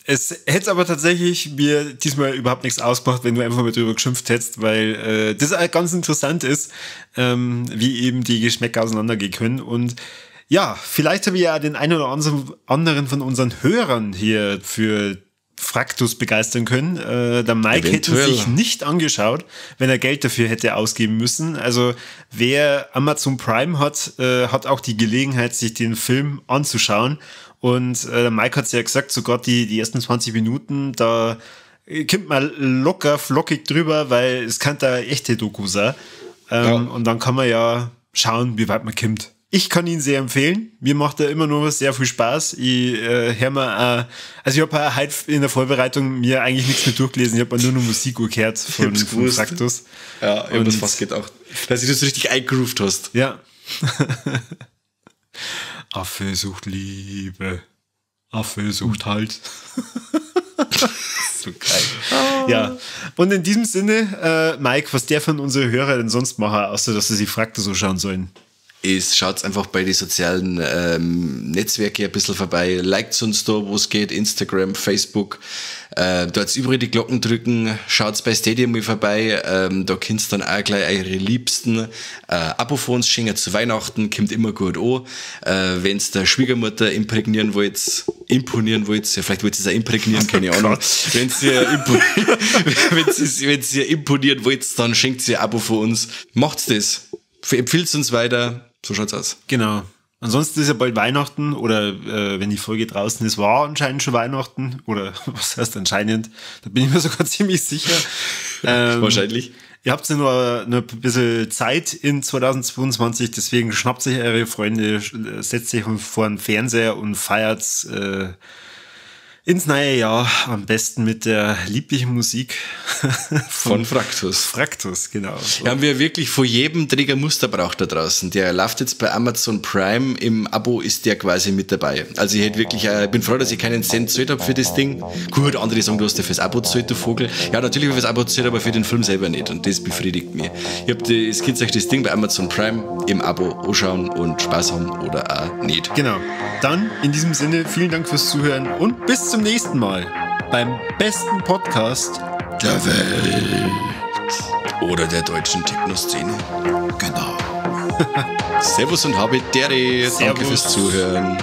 Es hätte aber tatsächlich mir diesmal überhaupt nichts ausgemacht, wenn du einfach mal drüber geschimpft hättest, weil das auch ganz interessant ist, wie eben die Geschmäcker auseinandergehen können. Und ja, vielleicht habe ich ja den einen oder anderen von unseren Hörern hier für Fraktus begeistern können. Der Mike hätte sich nicht angeschaut, wenn er Geld dafür hätte ausgeben müssen. Also wer Amazon Prime hat, hat auch die Gelegenheit, sich den Film anzuschauen. Und der Mike hat es ja gesagt, sogar die ersten 20 Minuten, da kommt man locker, flockig drüber, weil es kann da echte Doku sein. Und dann kann man ja schauen, wie weit man kommt. Ich kann ihn sehr empfehlen. Mir macht er immer nur sehr viel Spaß. Ich höre mir, also ich habe heute in der Vorbereitung mir eigentlich nichts mehr durchgelesen. Ich habe nur noch Musik gehört von Fraktus. Ja, ich habe das fast gedacht. Dass du das richtig eingegroovt hast. Ja. Affe sucht Liebe. Affe sucht Halt. So geil. Ja. Und in diesem Sinne, Mike, was der von unseren Hörern denn sonst machen, außer dass sie sich Fraktus so schauen sollen? Schaut einfach bei den sozialen Netzwerken ein bisschen vorbei. Liked uns da, wo es geht. Instagram, Facebook. Dort überall die Glocken drücken. Schaut bei Stadium mal vorbei. Da könnt ihr dann auch gleich eure Liebsten Abo von uns schenken zu Weihnachten. Kommt immer gut an. Wenn ihr der Schwiegermutter imponieren wollt, ja, vielleicht wollt ihr es auch imprägnieren, keine Ahnung. Wenn ihr imponieren wollt, dann schenkt ihr ein Abo von uns. Macht's das. Empfiehlt uns weiter. So schaut's aus. Genau. Ansonsten ist ja bald Weihnachten oder wenn die Folge draußen ist, war anscheinend schon Weihnachten oder was heißt anscheinend, da bin ich mir sogar ziemlich sicher. Wahrscheinlich. Ihr habt ja nur ein bisschen Zeit in 2022, deswegen schnappt sich eure Freunde, setzt sich vor den Fernseher und feiert ins neue Jahr, am besten mit der lieblichen Musik von Fraktus. Fraktus, genau. So. Ja, haben wir wirklich vor jedem Träger Musterbrauch da draußen. Der läuft jetzt bei Amazon Prime, im Abo ist der quasi mit dabei. Also ich hätte wirklich, bin froh, dass ich keinen Cent gezahlt habe für das Ding. Gut, andere sagen, du hast ja fürs Abo gezahlt, du Vogel. Ja, natürlich habe ich fürs Abo gezahlt, aber für den Film selber nicht. Und das befriedigt mich. Es könnt euch das Ding bei Amazon Prime im Abo anschauen und Spaß haben oder auch nicht. Genau. Dann in diesem Sinne, vielen Dank fürs Zuhören und bis zum nächsten Mal beim besten Podcast der Welt oder der deutschen Techno-Szene. Genau. Servus und habe Dere. Danke fürs Zuhören.